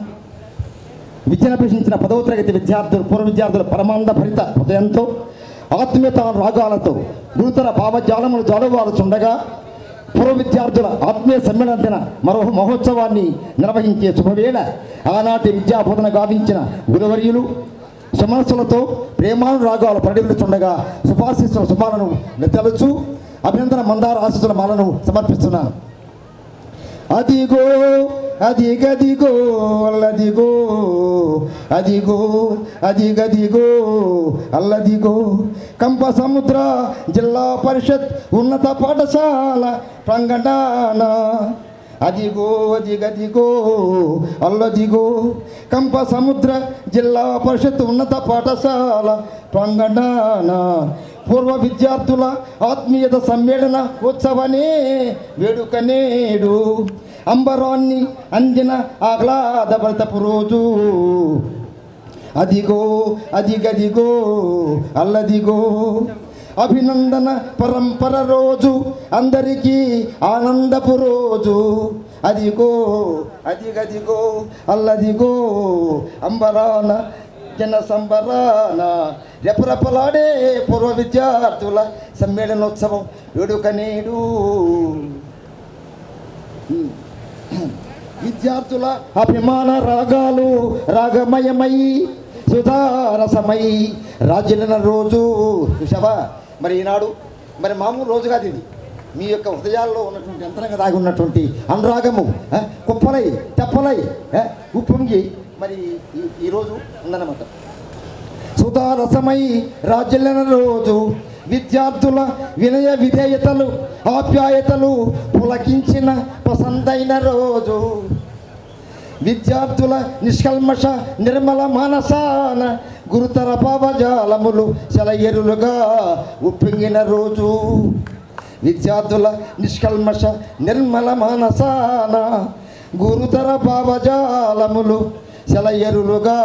J: విద్యనభ్యసించిన 10వ తరగతి విద్యార్థులు పూర్వ విద్యార్థుల పరమానంద భరిత హృదయంతో ఆత్మీయత రాగాలతో గురుతర భావజాలములు జాలువారుచుండగా పూర్వ విద్యార్థుల ఆత్మీయ సమ్మేళన దిన మరో మహోత్సవాన్ని నిర్వహించే శుభవేళ ఆనాటి విద్యాబోధన గావించిన గురువర్యులు సుమనస్సులతో ప్రేమానురాగాలు పరిడిల్లుచుండగా శుభాశిస్సుల శుభాలను వెతలుచు అభినందన మందార ఆశీస్సుల మాలను సమర్పిస్తున్నాను. అదిగో అదిగదిగో అల్లదిగో, అదిగో అదిగదిగో అల్లదిగో కంప సముద్ర జిల్లా పరిషత్ ఉన్నత పాఠశాల ప్రాంగణాన. అదిగో అదిగదిగో అల్లదిగో కంప సముద్ర జిల్లా పరిషత్ ఉన్నత పాఠశాల ప్రాంగణాన పూర్వ విద్యార్థుల ఆత్మీయత సమ్మేళన ఉత్సవనే వేడుక నేడు అంబరాన్ని అందిన ఆహ్లాదభరితపు రోజు. అదిగో అదిగదిగో అల్లదిగో అభినందన పరంపర రోజు, అందరికీ ఆనందపు రోజు. అదిగో అదిగదిగో అల్లదిగో అంబరాన జన సంబరాన రెపరెపలాడే పూర్వ విద్యార్థుల సమ్మేళనోత్సవం వేడుక నేడు. విద్యార్థుల అభిమాన రాగాలు రాగమయమై సుధారసమై రాజ్యలన రోజు. చూసావా మరి ఈనాడు మరి మామూలు రోజు కాదు ఇది. మీ యొక్క హృదయాల్లో ఉన్నటువంటి యంత్రంగా దాగి ఉన్నటువంటి అనురాగము కుప్పలై తెప్పలై ఉప్పొంగి మరి ఈరోజు ఉందన్నమాట. సుధారసమై రాజ్యలన రోజు విద్యార్థుల వినయ విధేయతలు ఆప్యాయతలు పులకించిన పసందైన రోజు. విద్యార్థుల నిష్కల్మష నిర్మల మానసాన గురుతర భావజాలములు సెలయేరులుగా ఉప్పొంగిన రోజు విద్యార్థుల నిష్కల్మష నిర్మల మానసాన గురుతర భావజాలములు సెలయేరులుగా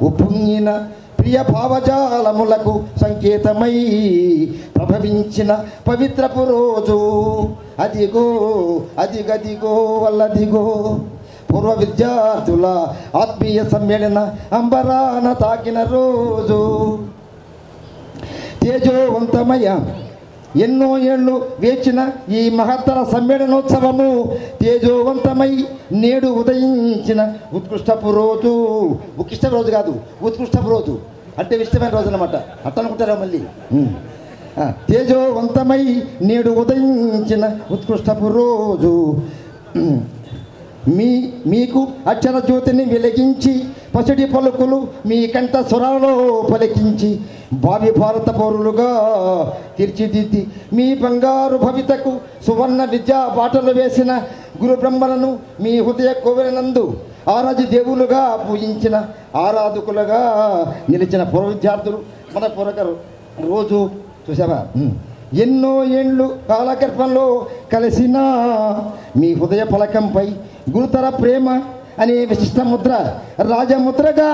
J: ఉప్పొంగిన ప్రియ భావజాలములకు సంకేతమై ప్రభవించిన పవిత్రపు రోజు అదిగో అదిగదిగో వల్లదిగో పూర్వ విద్యార్థుల ఆత్మీయ సమ్మేళన అంబరాన తాకిన రోజు తేజోవంతమయ ఎన్నో ఏళ్ళు వేచిన ఈ మహత్తర సమ్మేళనోత్సవము తేజోవంతమై నేడు ఉదయించిన ఉత్కృష్టపు రోజు ఉత్కృష్టపు రోజు కాదు ఉత్కృష్టపు రోజు అంటే ఇష్టమైన రోజు అనమాట అట్ట అనుకుంటారా మళ్ళీ తేజోవంతమై నేడు ఉదయించిన ఉత్కృష్టపు రోజు మీకు అక్షర జ్యోతిని వెలిగించి పసిడి పలుకులు మీ కంఠ స్వరాలలో పలికించి భావి భారత పౌరులుగా తీర్చిదిద్ది మీ బంగారు భవితకు సువర్ణ విద్యా బాటలు వేసిన గురు బ్రహ్మలను మీ హృదయ కోవెలనందు ఆరాధ్య దేవులుగా పూజించిన ఆరాధకులుగా నిలిచిన పూర్వ విద్యార్థులు మన పూర్వకరు రోజు చూసావా ఎన్నో ఏండ్లు కాలగర్భంలో కలిసిన మీ హృదయ పలకంపై గురుతర ప్రేమ అనే విశిష్ట ముద్ర రాజముద్రగా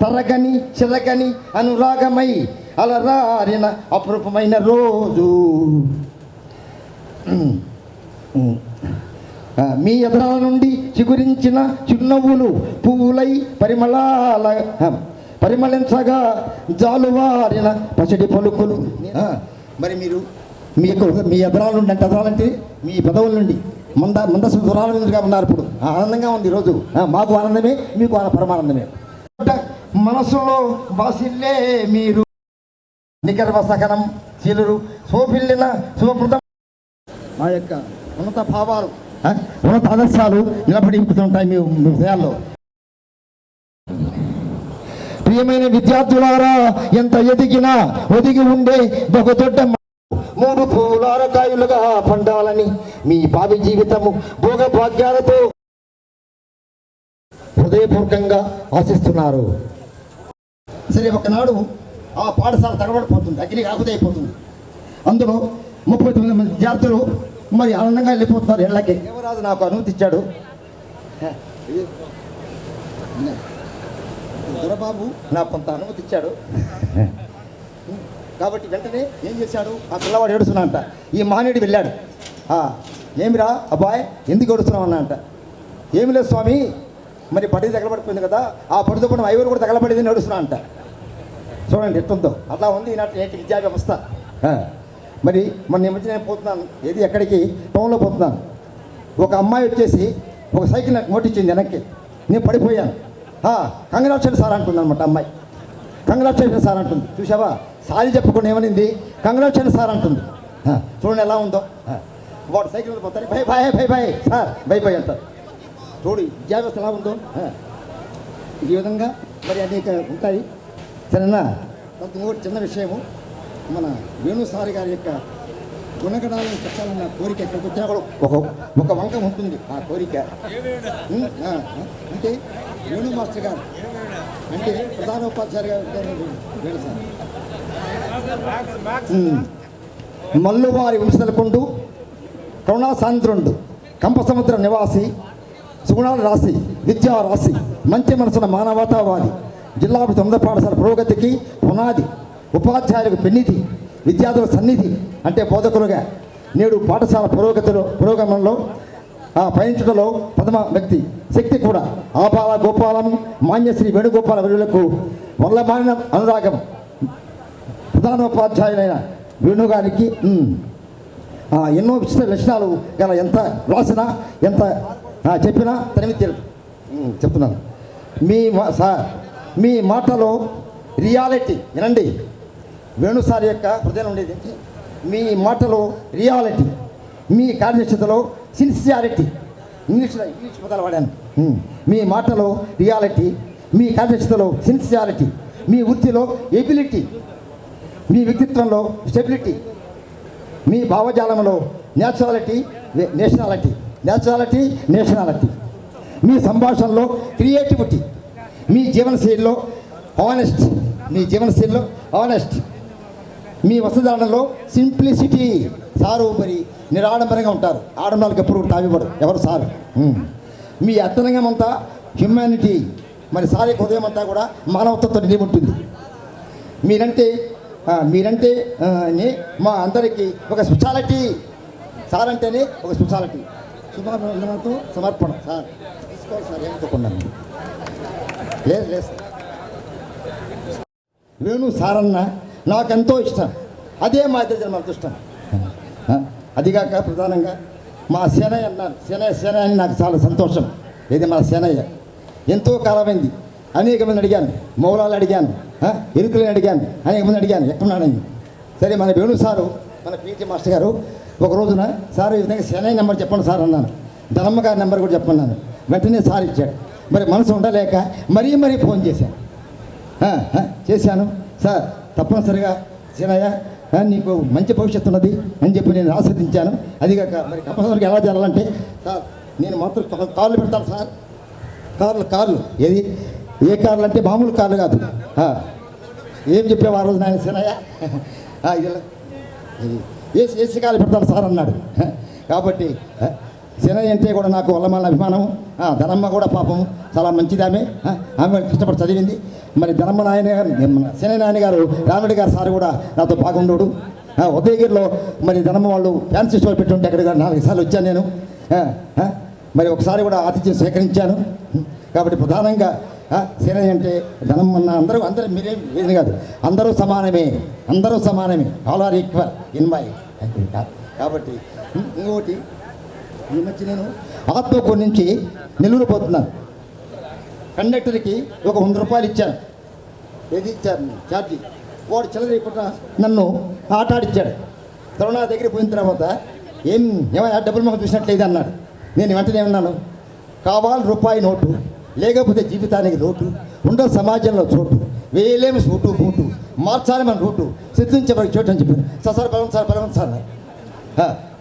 J: తరగని చిరగని అనురాగమై అలరారిన అపురూపమైన రోజు మీ ఎదరాల నుండి చిగురించిన చిరునవ్వులు పువ్వులై పరిమళించగా జాలువారిన పసిడి పలుకులు మరి మీరు మీ ఎదరాల నుండి అంటే ఎదరాలంటే మీ పదవుల నుండి మందసు దూరాలుగా ఉన్నారు ఇప్పుడు ఆనందంగా ఉంది ఈరోజు మాకు ఆనందమే మీకు పరమానందమే మనసులో బాసిల్లే మీరు నికర్వ సకనం చీలురు శోభిల్లిన శుభప్రదం మా యొక్క ఉన్నత భావాలు ఉన్నత ఆదర్శాలు నిలబడి ఉంటాయి మీ హృదయాల్లో. ప్రియమైన విద్యార్థులారా, ఎంత ఎదిగినా ఒదిగి ఉండే ఒక దొడ్డ మూడు పూలారకాయలుగా పండాలని మీ భావి జీవితము భోగభాగ్యాలతో హృదయపూర్వకంగా ఆశిస్తున్నారు. సరే, ఒకనాడు ఆ పాఠశాల తగబడిపోతుంది, అగ్నికి ఆకుదైపోతుంది. అందులో 39 మంది విద్యార్థులు మరి ఆనందంగా వెళ్ళిపోతున్నారు ఇళ్ళకి. దేవరాజు నాకు అనుమతి ఇచ్చాడు. దొరబాబు నాకు కొంత అనుమతి ఇచ్చాడు కాబట్టి వెంటనే ఏం చేశాడు, ఆ పిల్లవాడు ఏడుస్తున్నా అంట. ఈ మహనీయుడు వెళ్ళాడు. ఏమిరా అబ్బాయ్, ఎందుకు ఏడుస్తున్నావు అన్నా అంట. ఏమి లేదు స్వామి, మరి పడి తగలబడిపోయింది కదా, ఆ పడితో పాటు ఐవరు కూడా తగలబడింది ఏడుస్తున్నా అంట. చూడండి ఎట్టుందో, అట్లా ఉంది నేటి విద్యా వ్యవస్థ. మరి మొన్న ఈ మధ్య నేను పోతున్నాను, ఏది ఎక్కడికి, టౌన్లో పోతున్నాను. ఒక అమ్మాయి వచ్చేసి ఒక సైకిల్ నాకు నోటిచ్చింది వెనక్కి. నేను పడిపోయాను. కంగ్రాచులేషన్ సార్ అంటుంది అనమాట అమ్మాయి. కంగ్రాచులేషన్ సార్ అంటుంది. చూసావా, సారీ చెప్పకుండా ఏమనింది, కంగ్రాచులేషన్ సార్ అంటుంది. చూడండి ఎలా ఉందో. వాడు సైకిల్ పోతారు, భయ్ భయ్ భయ్ భయ్ సార్ భయ్ భయ్ అంటారు. చూడు విద్యా వ్యవస్థ ఎలా ఉందో. ఈ విధంగా మరి అనేక ఉంటాయి. సరేనా, కొంత ఇంకోటి చిన్న విషయము, మన వేణు సార్ గారి యొక్క గుణగణాలను చెప్పాలన్న కోరిక ఎక్కడికి వచ్చినా కూడా ఒక వంక ఉంటుంది. ఆ కోరిక అంటే వేణు మాస్టర్ గారు అంటే ప్రధానోపాధ్యాయులు గారు వేణు సార్. మల్లువారి విమర్శలకుండు కరుణాసాంద్రుండు కంపసముద్ర నివాసి సుగుణాలు రాసి విద్యా రాసి మంచి మనసున మానవతావాది జిల్లా తొమ్మిది పాఠశాల పురోగతికి పునాది ఉపాధ్యాయులకు పెన్నిధి విద్యార్థుల సన్నిధి అంటే బోధకులుగా నేడు పాఠశాల పురోగమనంలో పయనించడంలో ప్రథమ వ్యక్తి శక్తి కూడా ఆపాల గోపాలం మాన్యశ్రీ వేణుగోపాల వెలులకు వల్లమాలిన అనురాగం ప్రధానోపాధ్యాయులైన వేణుగారికి ఎన్నో విశిష్ట లక్షణాలు గల ఎంత రాసినా ఎంత చెప్పినా తనివి తీరదు. చెప్తున్నాను, మీ మాటలో రియాలిటీ వినండి. వేణు సార్ యొక్క హృదయం ఉండేది. మీ మాటలో రియాలిటీ, మీ కార్యదక్షతలో సిన్సియారిటీ. ఇంగ్లీష్ పదాలు వాడాను. మీ మాటలో రియాలిటీ, మీ కార్యదక్షతలో సిన్సియారిటీ, మీ వృత్తిలో ఎబిలిటీ, మీ వ్యక్తిత్వంలో స్టెబిలిటీ, మీ భావజాలంలో నేచురాలిటీ నేషనాలిటీ, మీ సంభాషణలో క్రియేటివిటీ, మీ జీవనశైలిలో హానెస్ట్ మీ జీవనశైలిలో ఆనెస్ట్, మీ వస్త్రధారణలో సింప్లిసిటీ. సారు మరి నిరాడంబరంగా ఉంటారు, ఆడంబరాలకు ఎప్పుడు తావివ్వడు ఎవరు సారు. మీ అర్థరంగం అంతా హ్యుమానిటీ, మరి సారీ హృదయం అంతా కూడా మానవత్వంతో నిండి ఉంటుంది. మీరంటే మా అందరికీ ఒక స్పెషాలిటీ. సార్ అంటేనే ఒక స్పెషాలిటీ. శుభాభినందనతో సమర్పణ. సార్ తీసుకోవాలి సార్, ఏమనుకున్నాను. లేదు లేదు సార్, వేణు సారన్న నాకెంతో ఇష్టం. అదే మా ఇద్దరి జన్మ ఇష్టం. అదిగాక ప్రధానంగా మా సేనయ్య అన్నారు. సేనయ్య అని నాకు చాలా సంతోషం. ఇది మా సేనయ్య. ఎంతో కాలమైంది. అనేక మంది అడిగాను, మౌలాలు అడిగాను, ఎరుకులని అడిగాను, అనేక మంది అడిగాను ఎక్కడున్నాడని. సరే మన వేణు సారు, మన పీటీ మాస్టర్ గారు ఒక రోజున సార్ ఈ విధంగా సేనయ్య నెంబర్ చెప్పండి సార్ అన్నాను. ధనమ్మ గారి నెంబర్ కూడా చెప్పన్నాను. వెంటనే సార్ ఇచ్చాడు. మరి మనసు ఉండలేక మరీ ఫోన్ చేశాను. సార్ తప్పనిసరిగా సేనయ్య నీకు మంచి భవిష్యత్తు ఉన్నది అని చెప్పి నేను ఆస్వాదించాను. అదిగాక మరి కంపల్సరిగా ఎలా చేయాలంటే సార్ నేను మాత్రం కార్లు పెడతాను సార్. కార్లు ఏది ఏ కార్లు అంటే మామూలు కార్లు కాదు. ఏం చెప్పావు ఆ రోజు నాయన సేనయ్య? ఏసీ కార్లు పెడతాను సార్ అన్నాడు. కాబట్టి సేనయ్య అంటే కూడా నాకు వల్లమాల అభిమానం. ధనమ్మ కూడా పాపం చాలా మంచిదామే, ఆమె కష్టపడి చదివింది. మరి ధనమ్మ నాయన గారు, సేనయ్య నాయన గారు, రామరెడ్డి గారు సార్ కూడా నాతో బాగుండోడు. ఉదయగిరిలో మరి ధనమ్మ వాళ్ళు ఫ్యాన్సీ స్టోర్ పెట్టుంటే అక్కడ 4 సార్లు వచ్చాను నేను. మరి ఒకసారి కూడా ఆతిథ్యం సేకరించాను. కాబట్టి ప్రధానంగా సేనయ్య అంటే ధనమ్మన్న అందరూ మీరేం లేదు కాదు, అందరూ సమానమే. All are equal in my. కాబట్టి ఇంకోటి, ఈ మధ్య నేను ఆత్మకూరు నుంచి నెల్లూరు పోతున్నాను. కండక్టర్కి ఒక 100 రూపాయలు ఇచ్చాను. ఏది ఇచ్చారు ఛార్జీ. వాడు చిల్లర ఇవ్వకుండా నన్ను ఆట ఆడిచ్చాడు. తర్వాత నా దగ్గర పోయిన తర్వాత ఏమైనా డబ్బులు మాకు చూసినట్లేదు అన్నాడు. నేను వెంటనే ఉన్నాను, కావాలి రూపాయి నోటు, లేకపోతే జీవితానికి లోటు, ఉండదు సమాజంలో చోటు, వేయలేము సూటు బూటు, మార్చాలి మన రూటు, సిద్ధించబడి చోటు అని చెప్పాను. సార్ బలం సార్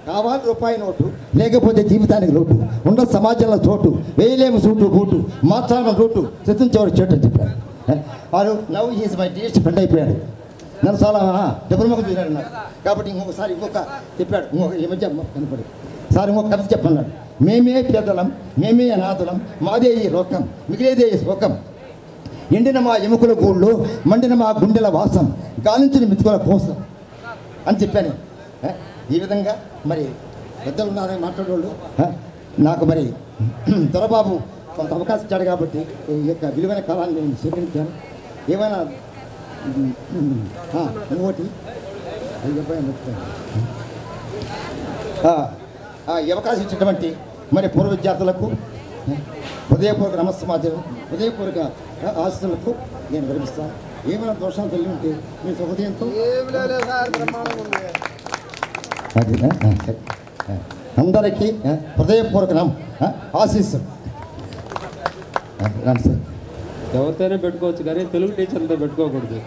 J: కావాలి రూపాయి నోటు, లేకపోతే జీవితానికి లోటు, ఉండదు సమాజంలో చోటు, వేయలేము సూటు బూటు, మార్చాలి మన రూటు, సిద్ధించబడి చోటు అని చెప్పాను. వాడు now is my dearest friend అయిపోయాడు. నన్ను చాలా డబ్బులు మొక్క చూశాడు నాకు. కాబట్టి ఇంకొకసారి చెప్పాడు, ఈ మధ్య కనపడి సార్ ఇంకొక కథ చెప్పన్నాడు. మేమే పేదలం, మేమే అనాథలం, మాదే ఈ లోకం, మిగిలేదే ఈ శోకం, ఎండిన మా ఎముకల గూళ్ళు, మండిన మా గుండెల వాసం, గాలించిన మితుకుల కోసం అని చెప్పాను. ఈ విధంగా మరి పెద్దలు ఉన్నారని మాట్లాడేవాళ్ళు నాకు మరి దొరబాబు కొంత అవకాశం ఇచ్చాడు. కాబట్టి ఈ యొక్క విలువైన కాలాన్ని నేను స్వీకరించాను. ఏమైనా ఇంకోటి ఈ అవకాశం ఇచ్చినటువంటి మరి పూర్వ విద్యార్థులకు హృదయపూర్వక నమస్సమాజం, హృదయపూర్వక ఆశీస్సులకు నేను విరమిస్తాను. ఏమైనా దోషాలు తెలియ ఉంటే మీ హృదయంతో అది అందరికీ హృదయపూర్వక ఆశీస్సులు. రండి సార్.
H: ఎవరితోనే పెట్టుకోవచ్చు కానీ తెలుగు టీచర్లతో పెట్టుకోకూడదు.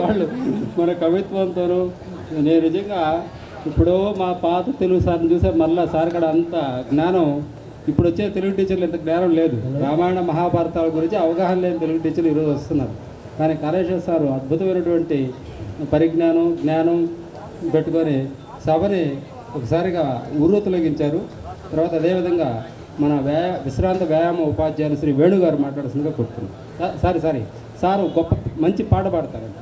H: వాళ్ళు మన కవిత్వంతోనూ నేను నిజంగా ఇప్పుడు మా పాత తెలుగు సార్ని చూసే మళ్ళీ సార్ కూడా అంత జ్ఞానం, ఇప్పుడు వచ్చే తెలుగు టీచర్లు ఇంత జ్ఞానం లేదు. రామాయణ మహాభారతాల గురించి అవగాహన లేని తెలుగు టీచర్లు ఈరోజు వస్తున్నారు. కానీ కాళేశ్వర సారు అద్భుతమైనటువంటి జ్ఞానం పెట్టుకొని సభని ఒకసారిగా ఉర్రూతలగించారు. తర్వాత అదేవిధంగా మన విశ్రాంత వ్యాయామ ఉపాధ్యాయులు శ్రీ వేణు గారు మాట్లాడుతుందిగా కొడుతున్నాం. సారు గొప్ప మంచి పాట పాడతారండి.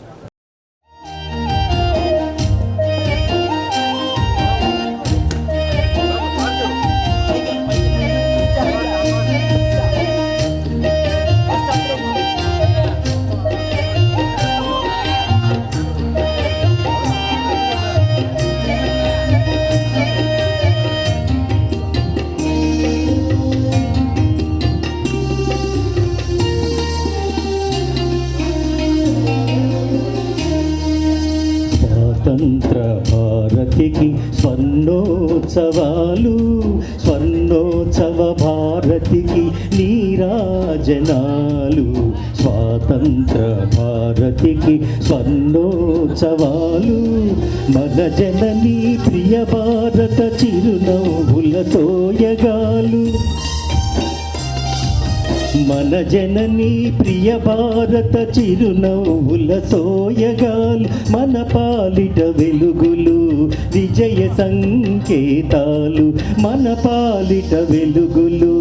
I: స్వతంత్ర భారతికి స్వర్ణోత్సవ భారతికి నీరాజనాలు. స్వాతంత్ర భారతికి స్వర్ణోత్సవాలు, మన జననీ ప్రియ భారత చిరునవ్వుల తోయగాలు. మన జననీ ప్రియ భారత చిరునవ్వుల సోయగాలు మన పాలిట వెలుగులు విజయ సంకేతాలు మన పాలిట వెలుగులు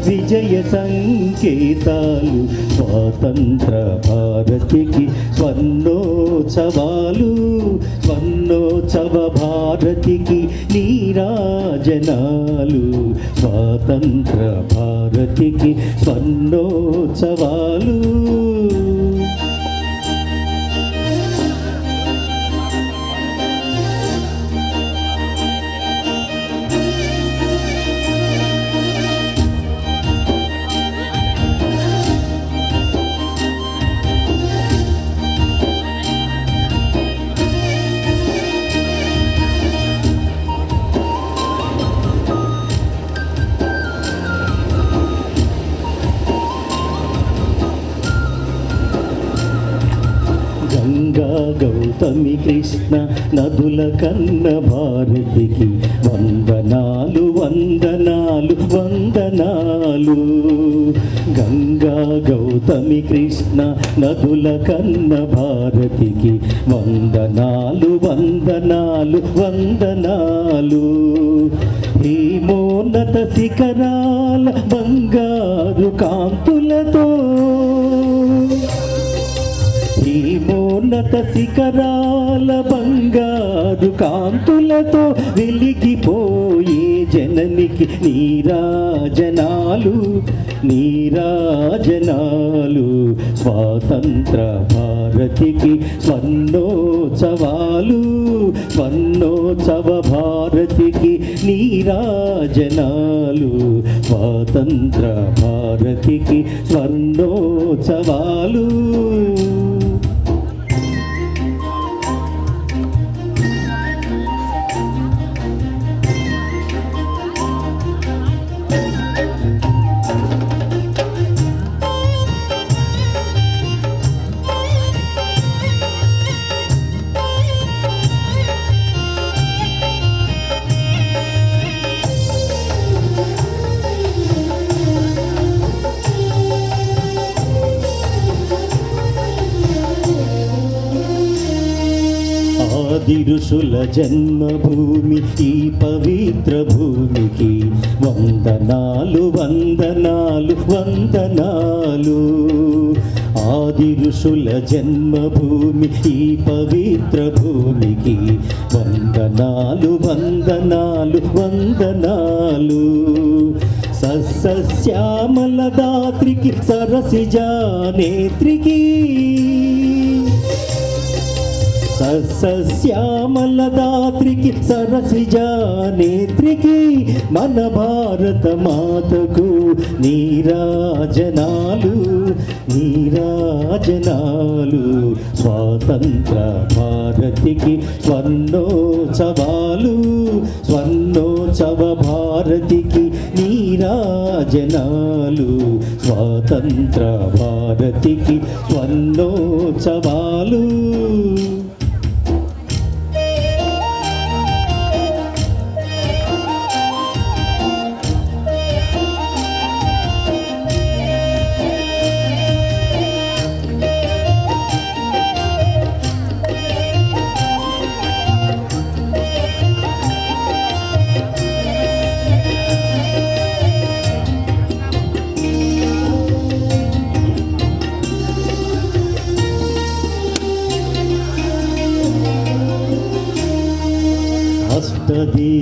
I: విజయ సంకేతాలు స్వాతంత్ర భారతికి స్వర్ణోత్సవాలు స్వర్ణోత్సవ భారతికి నీరాజనాలు స్వాతంత్ర భారతికి స్వర్ణోత్సవాలు గంగా గౌతమి కృష్ణ నదుల కన్న భారతికి వందనాలు వందనాలు వందనాలు గంగా గౌతమి కృష్ణ నదుల కన్న భారతికి వందనాలు వందనాలు వందనాలు హేమోన్నత శిఖరాల బంగారు కాంతులతో హేమోన్నత శిఖరాల బంగారు కాంతులతో వెలిగిపోయే జననికి నీరాజనాలు నీరాజనాలు స్వాతంత్ర భారతికి స్వర్ణోత్సవాలు స్వర్ణోత్సవ భారతికి నీరాజనాలు స్వాతంత్ర భారతికి స్వర్ణోత్సవాలు ఆది ఋషుల జన్మభూమి ఈ పవిత్ర భూమికి వందనాలు వందనాలు వందనాలు ఆది ఋషుల జన్మభూమి ఈ పవిత్ర భూమికి వందనాలు వందనాలు వందనాలు సస్యశ్యామల దాత్రికి సరసిజా నేత్రికి సస్యశ్యామల దాత్రికి సరసిజా నేత్రికి మన భారత మాతకు నీరాజనాలు నీరాజనాలు స్వాతంత్ర భారతికి స్వర్ణోత్సవాలు స్వర్ణోత్సవ భారతికి నీరాజనాలు స్వాతంత్ర భారతికి స్వర్ణోత్సవాలు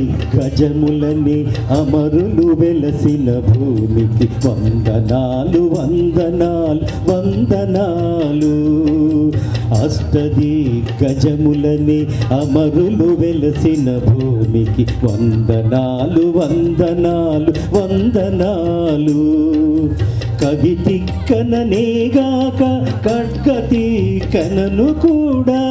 I: అష్టదిగ్గజములని అమరులు వెలసిన భూమికి వందనాలు వందనాలు వందనాలు అష్టదిగ్గజములని అమరులు వెలసిన భూమికి వందనాలు వందనాలు వందనాలు కవితిక్కననేగాక ఖడ్గతిక్కనను కూడా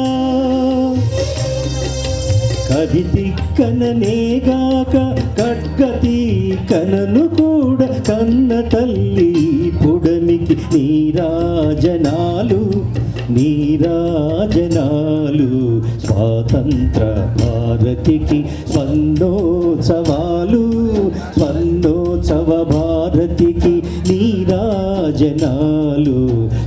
I: కవితిక్కననేగాక ఖడ్గతిక్కనను కూడా కన్న తల్లి పుడమికి నీరాజనాలు నీరాజనాలు స్వాతంత్ర భారతికి స్వర్ణోత్సవాలు స్వర్ణోత్సవ భారతికి నీరాజనాలు జనాలు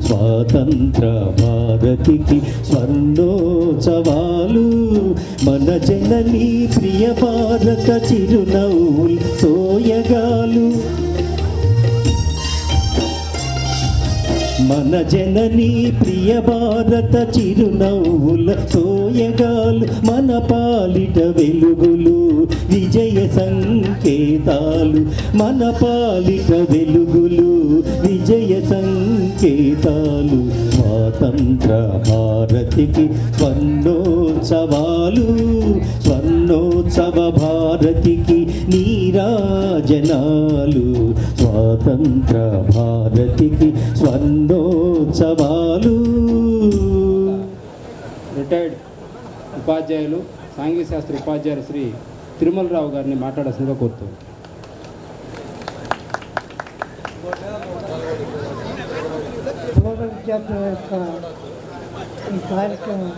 I: స్వాతంత్ర భారతికి స్వర్ణోత్సవాలు మన జననీ ప్రియ భారత చిరునవ్వులు సోయగాలు మన జననీ ప్రియ భారత చిరునవ్వుల సోయగాలు మన పాలిట వెలుగులు విజయ సంకేతాలు మన పాలిట వెలుగులు విజయ సంకేతాలు స్వాతంత్ర భారతికి స్వర్ణోత్సవాలు స్వర్ణోత్సవ భారతికి నీరాజనాలు స్వాతంత్ర భారతికి స్వర్ణోత్సవాలు.
H: రిటైర్డ్ ఉపాధ్యాయులు సాంఘిక శాస్త్ర ఉపాధ్యాయులు శ్రీ తిరుమలరావు గారిని మాట్లాడాల్సిందిగా కోరుతున్నాను.
K: పూర్వ విద్యార్థుల యొక్క ఈ కార్యక్రమం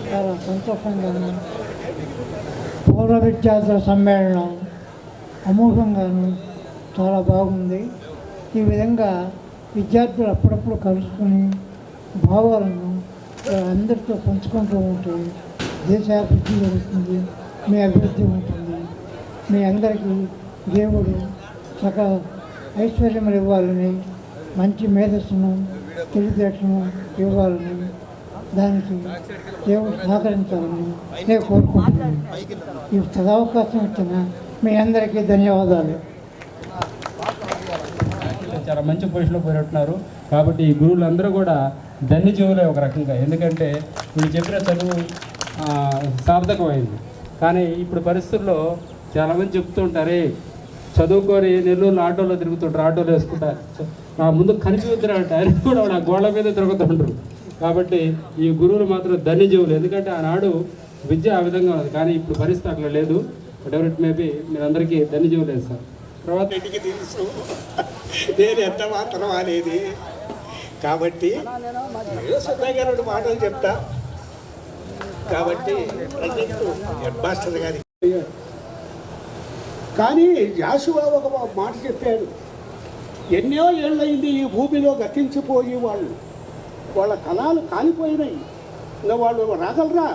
K: చాలా సంతోషంగాను, పూర్వ విద్యార్థుల సమ్మేళనం అమోఘంగాను చాలా బాగుంది. ఈ విధంగా విద్యార్థులు అప్పుడప్పుడు కలుసుకొని భావాలను అందరితో పంచుకుంటూ ఉంటే దేశాభివృద్ధి జరుగుతుంది, మీ అభివృద్ధి ఉంటుంది. మీ అందరికీ దేవుడు సకల ఐశ్వర్యములు ఇవ్వాలని, మంచి మేధస్సును తెలివితేటను ఇవ్వాలని, దానికి దేవుడు సహకరించాలని నేను కోరుకుంటున్నాను. ఈ సదవకాశం ఇచ్చిన మీ అందరికీ ధన్యవాదాలు.
H: చాలా మంచి పొజిషన్లో పోయినట్టున్నారు. కాబట్టి ఈ గురువులందరూ కూడా ధన్యజీవులే ఒక రకంగా. ఎందుకంటే వీళ్ళు చెప్పిన చదువు సార్థకమైంది. కానీ ఇప్పుడు పరిస్థితుల్లో చాలామంది చెప్తూ ఉంటారే, చదువుకొని నెల్లూరు ఆటోలో తిరుగుతుంటారు, ఆటోలో వేసుకుంటారు, నా ముందు కనిపిద్దురంటే ఆయన కూడా నా గోళ్ళ మీద తిరుగుతుంటారు. కాబట్టి ఈ గురువులు మాత్రం ధన్యజీవులు. ఎందుకంటే ఆనాడు విద్య ఆ విధంగా ఉన్నది, కానీ ఇప్పుడు పరిస్థితి అట్లా లేదు. ఎవరి మేబీ మీరందరికీ ధన్యజీవులు లేదు సార్. తర్వాత
L: ఇంటికి తెలుసు నేను ఎంత మాత్రం అనేది. కాబట్టి సుబ్బయ్య గారు మాటలు చెప్తా. కాబట్టి హెడ్ మాస్టర్ గారి కానీ జాషువా ఒక మాట చెప్పాడు, ఎన్నో ఏళ్ళయింది ఈ భూమిలో గతించిపోయి వాళ్ళ కళాలు కాలిపోయినాయి, ఇంకా వాళ్ళు రాగలరా?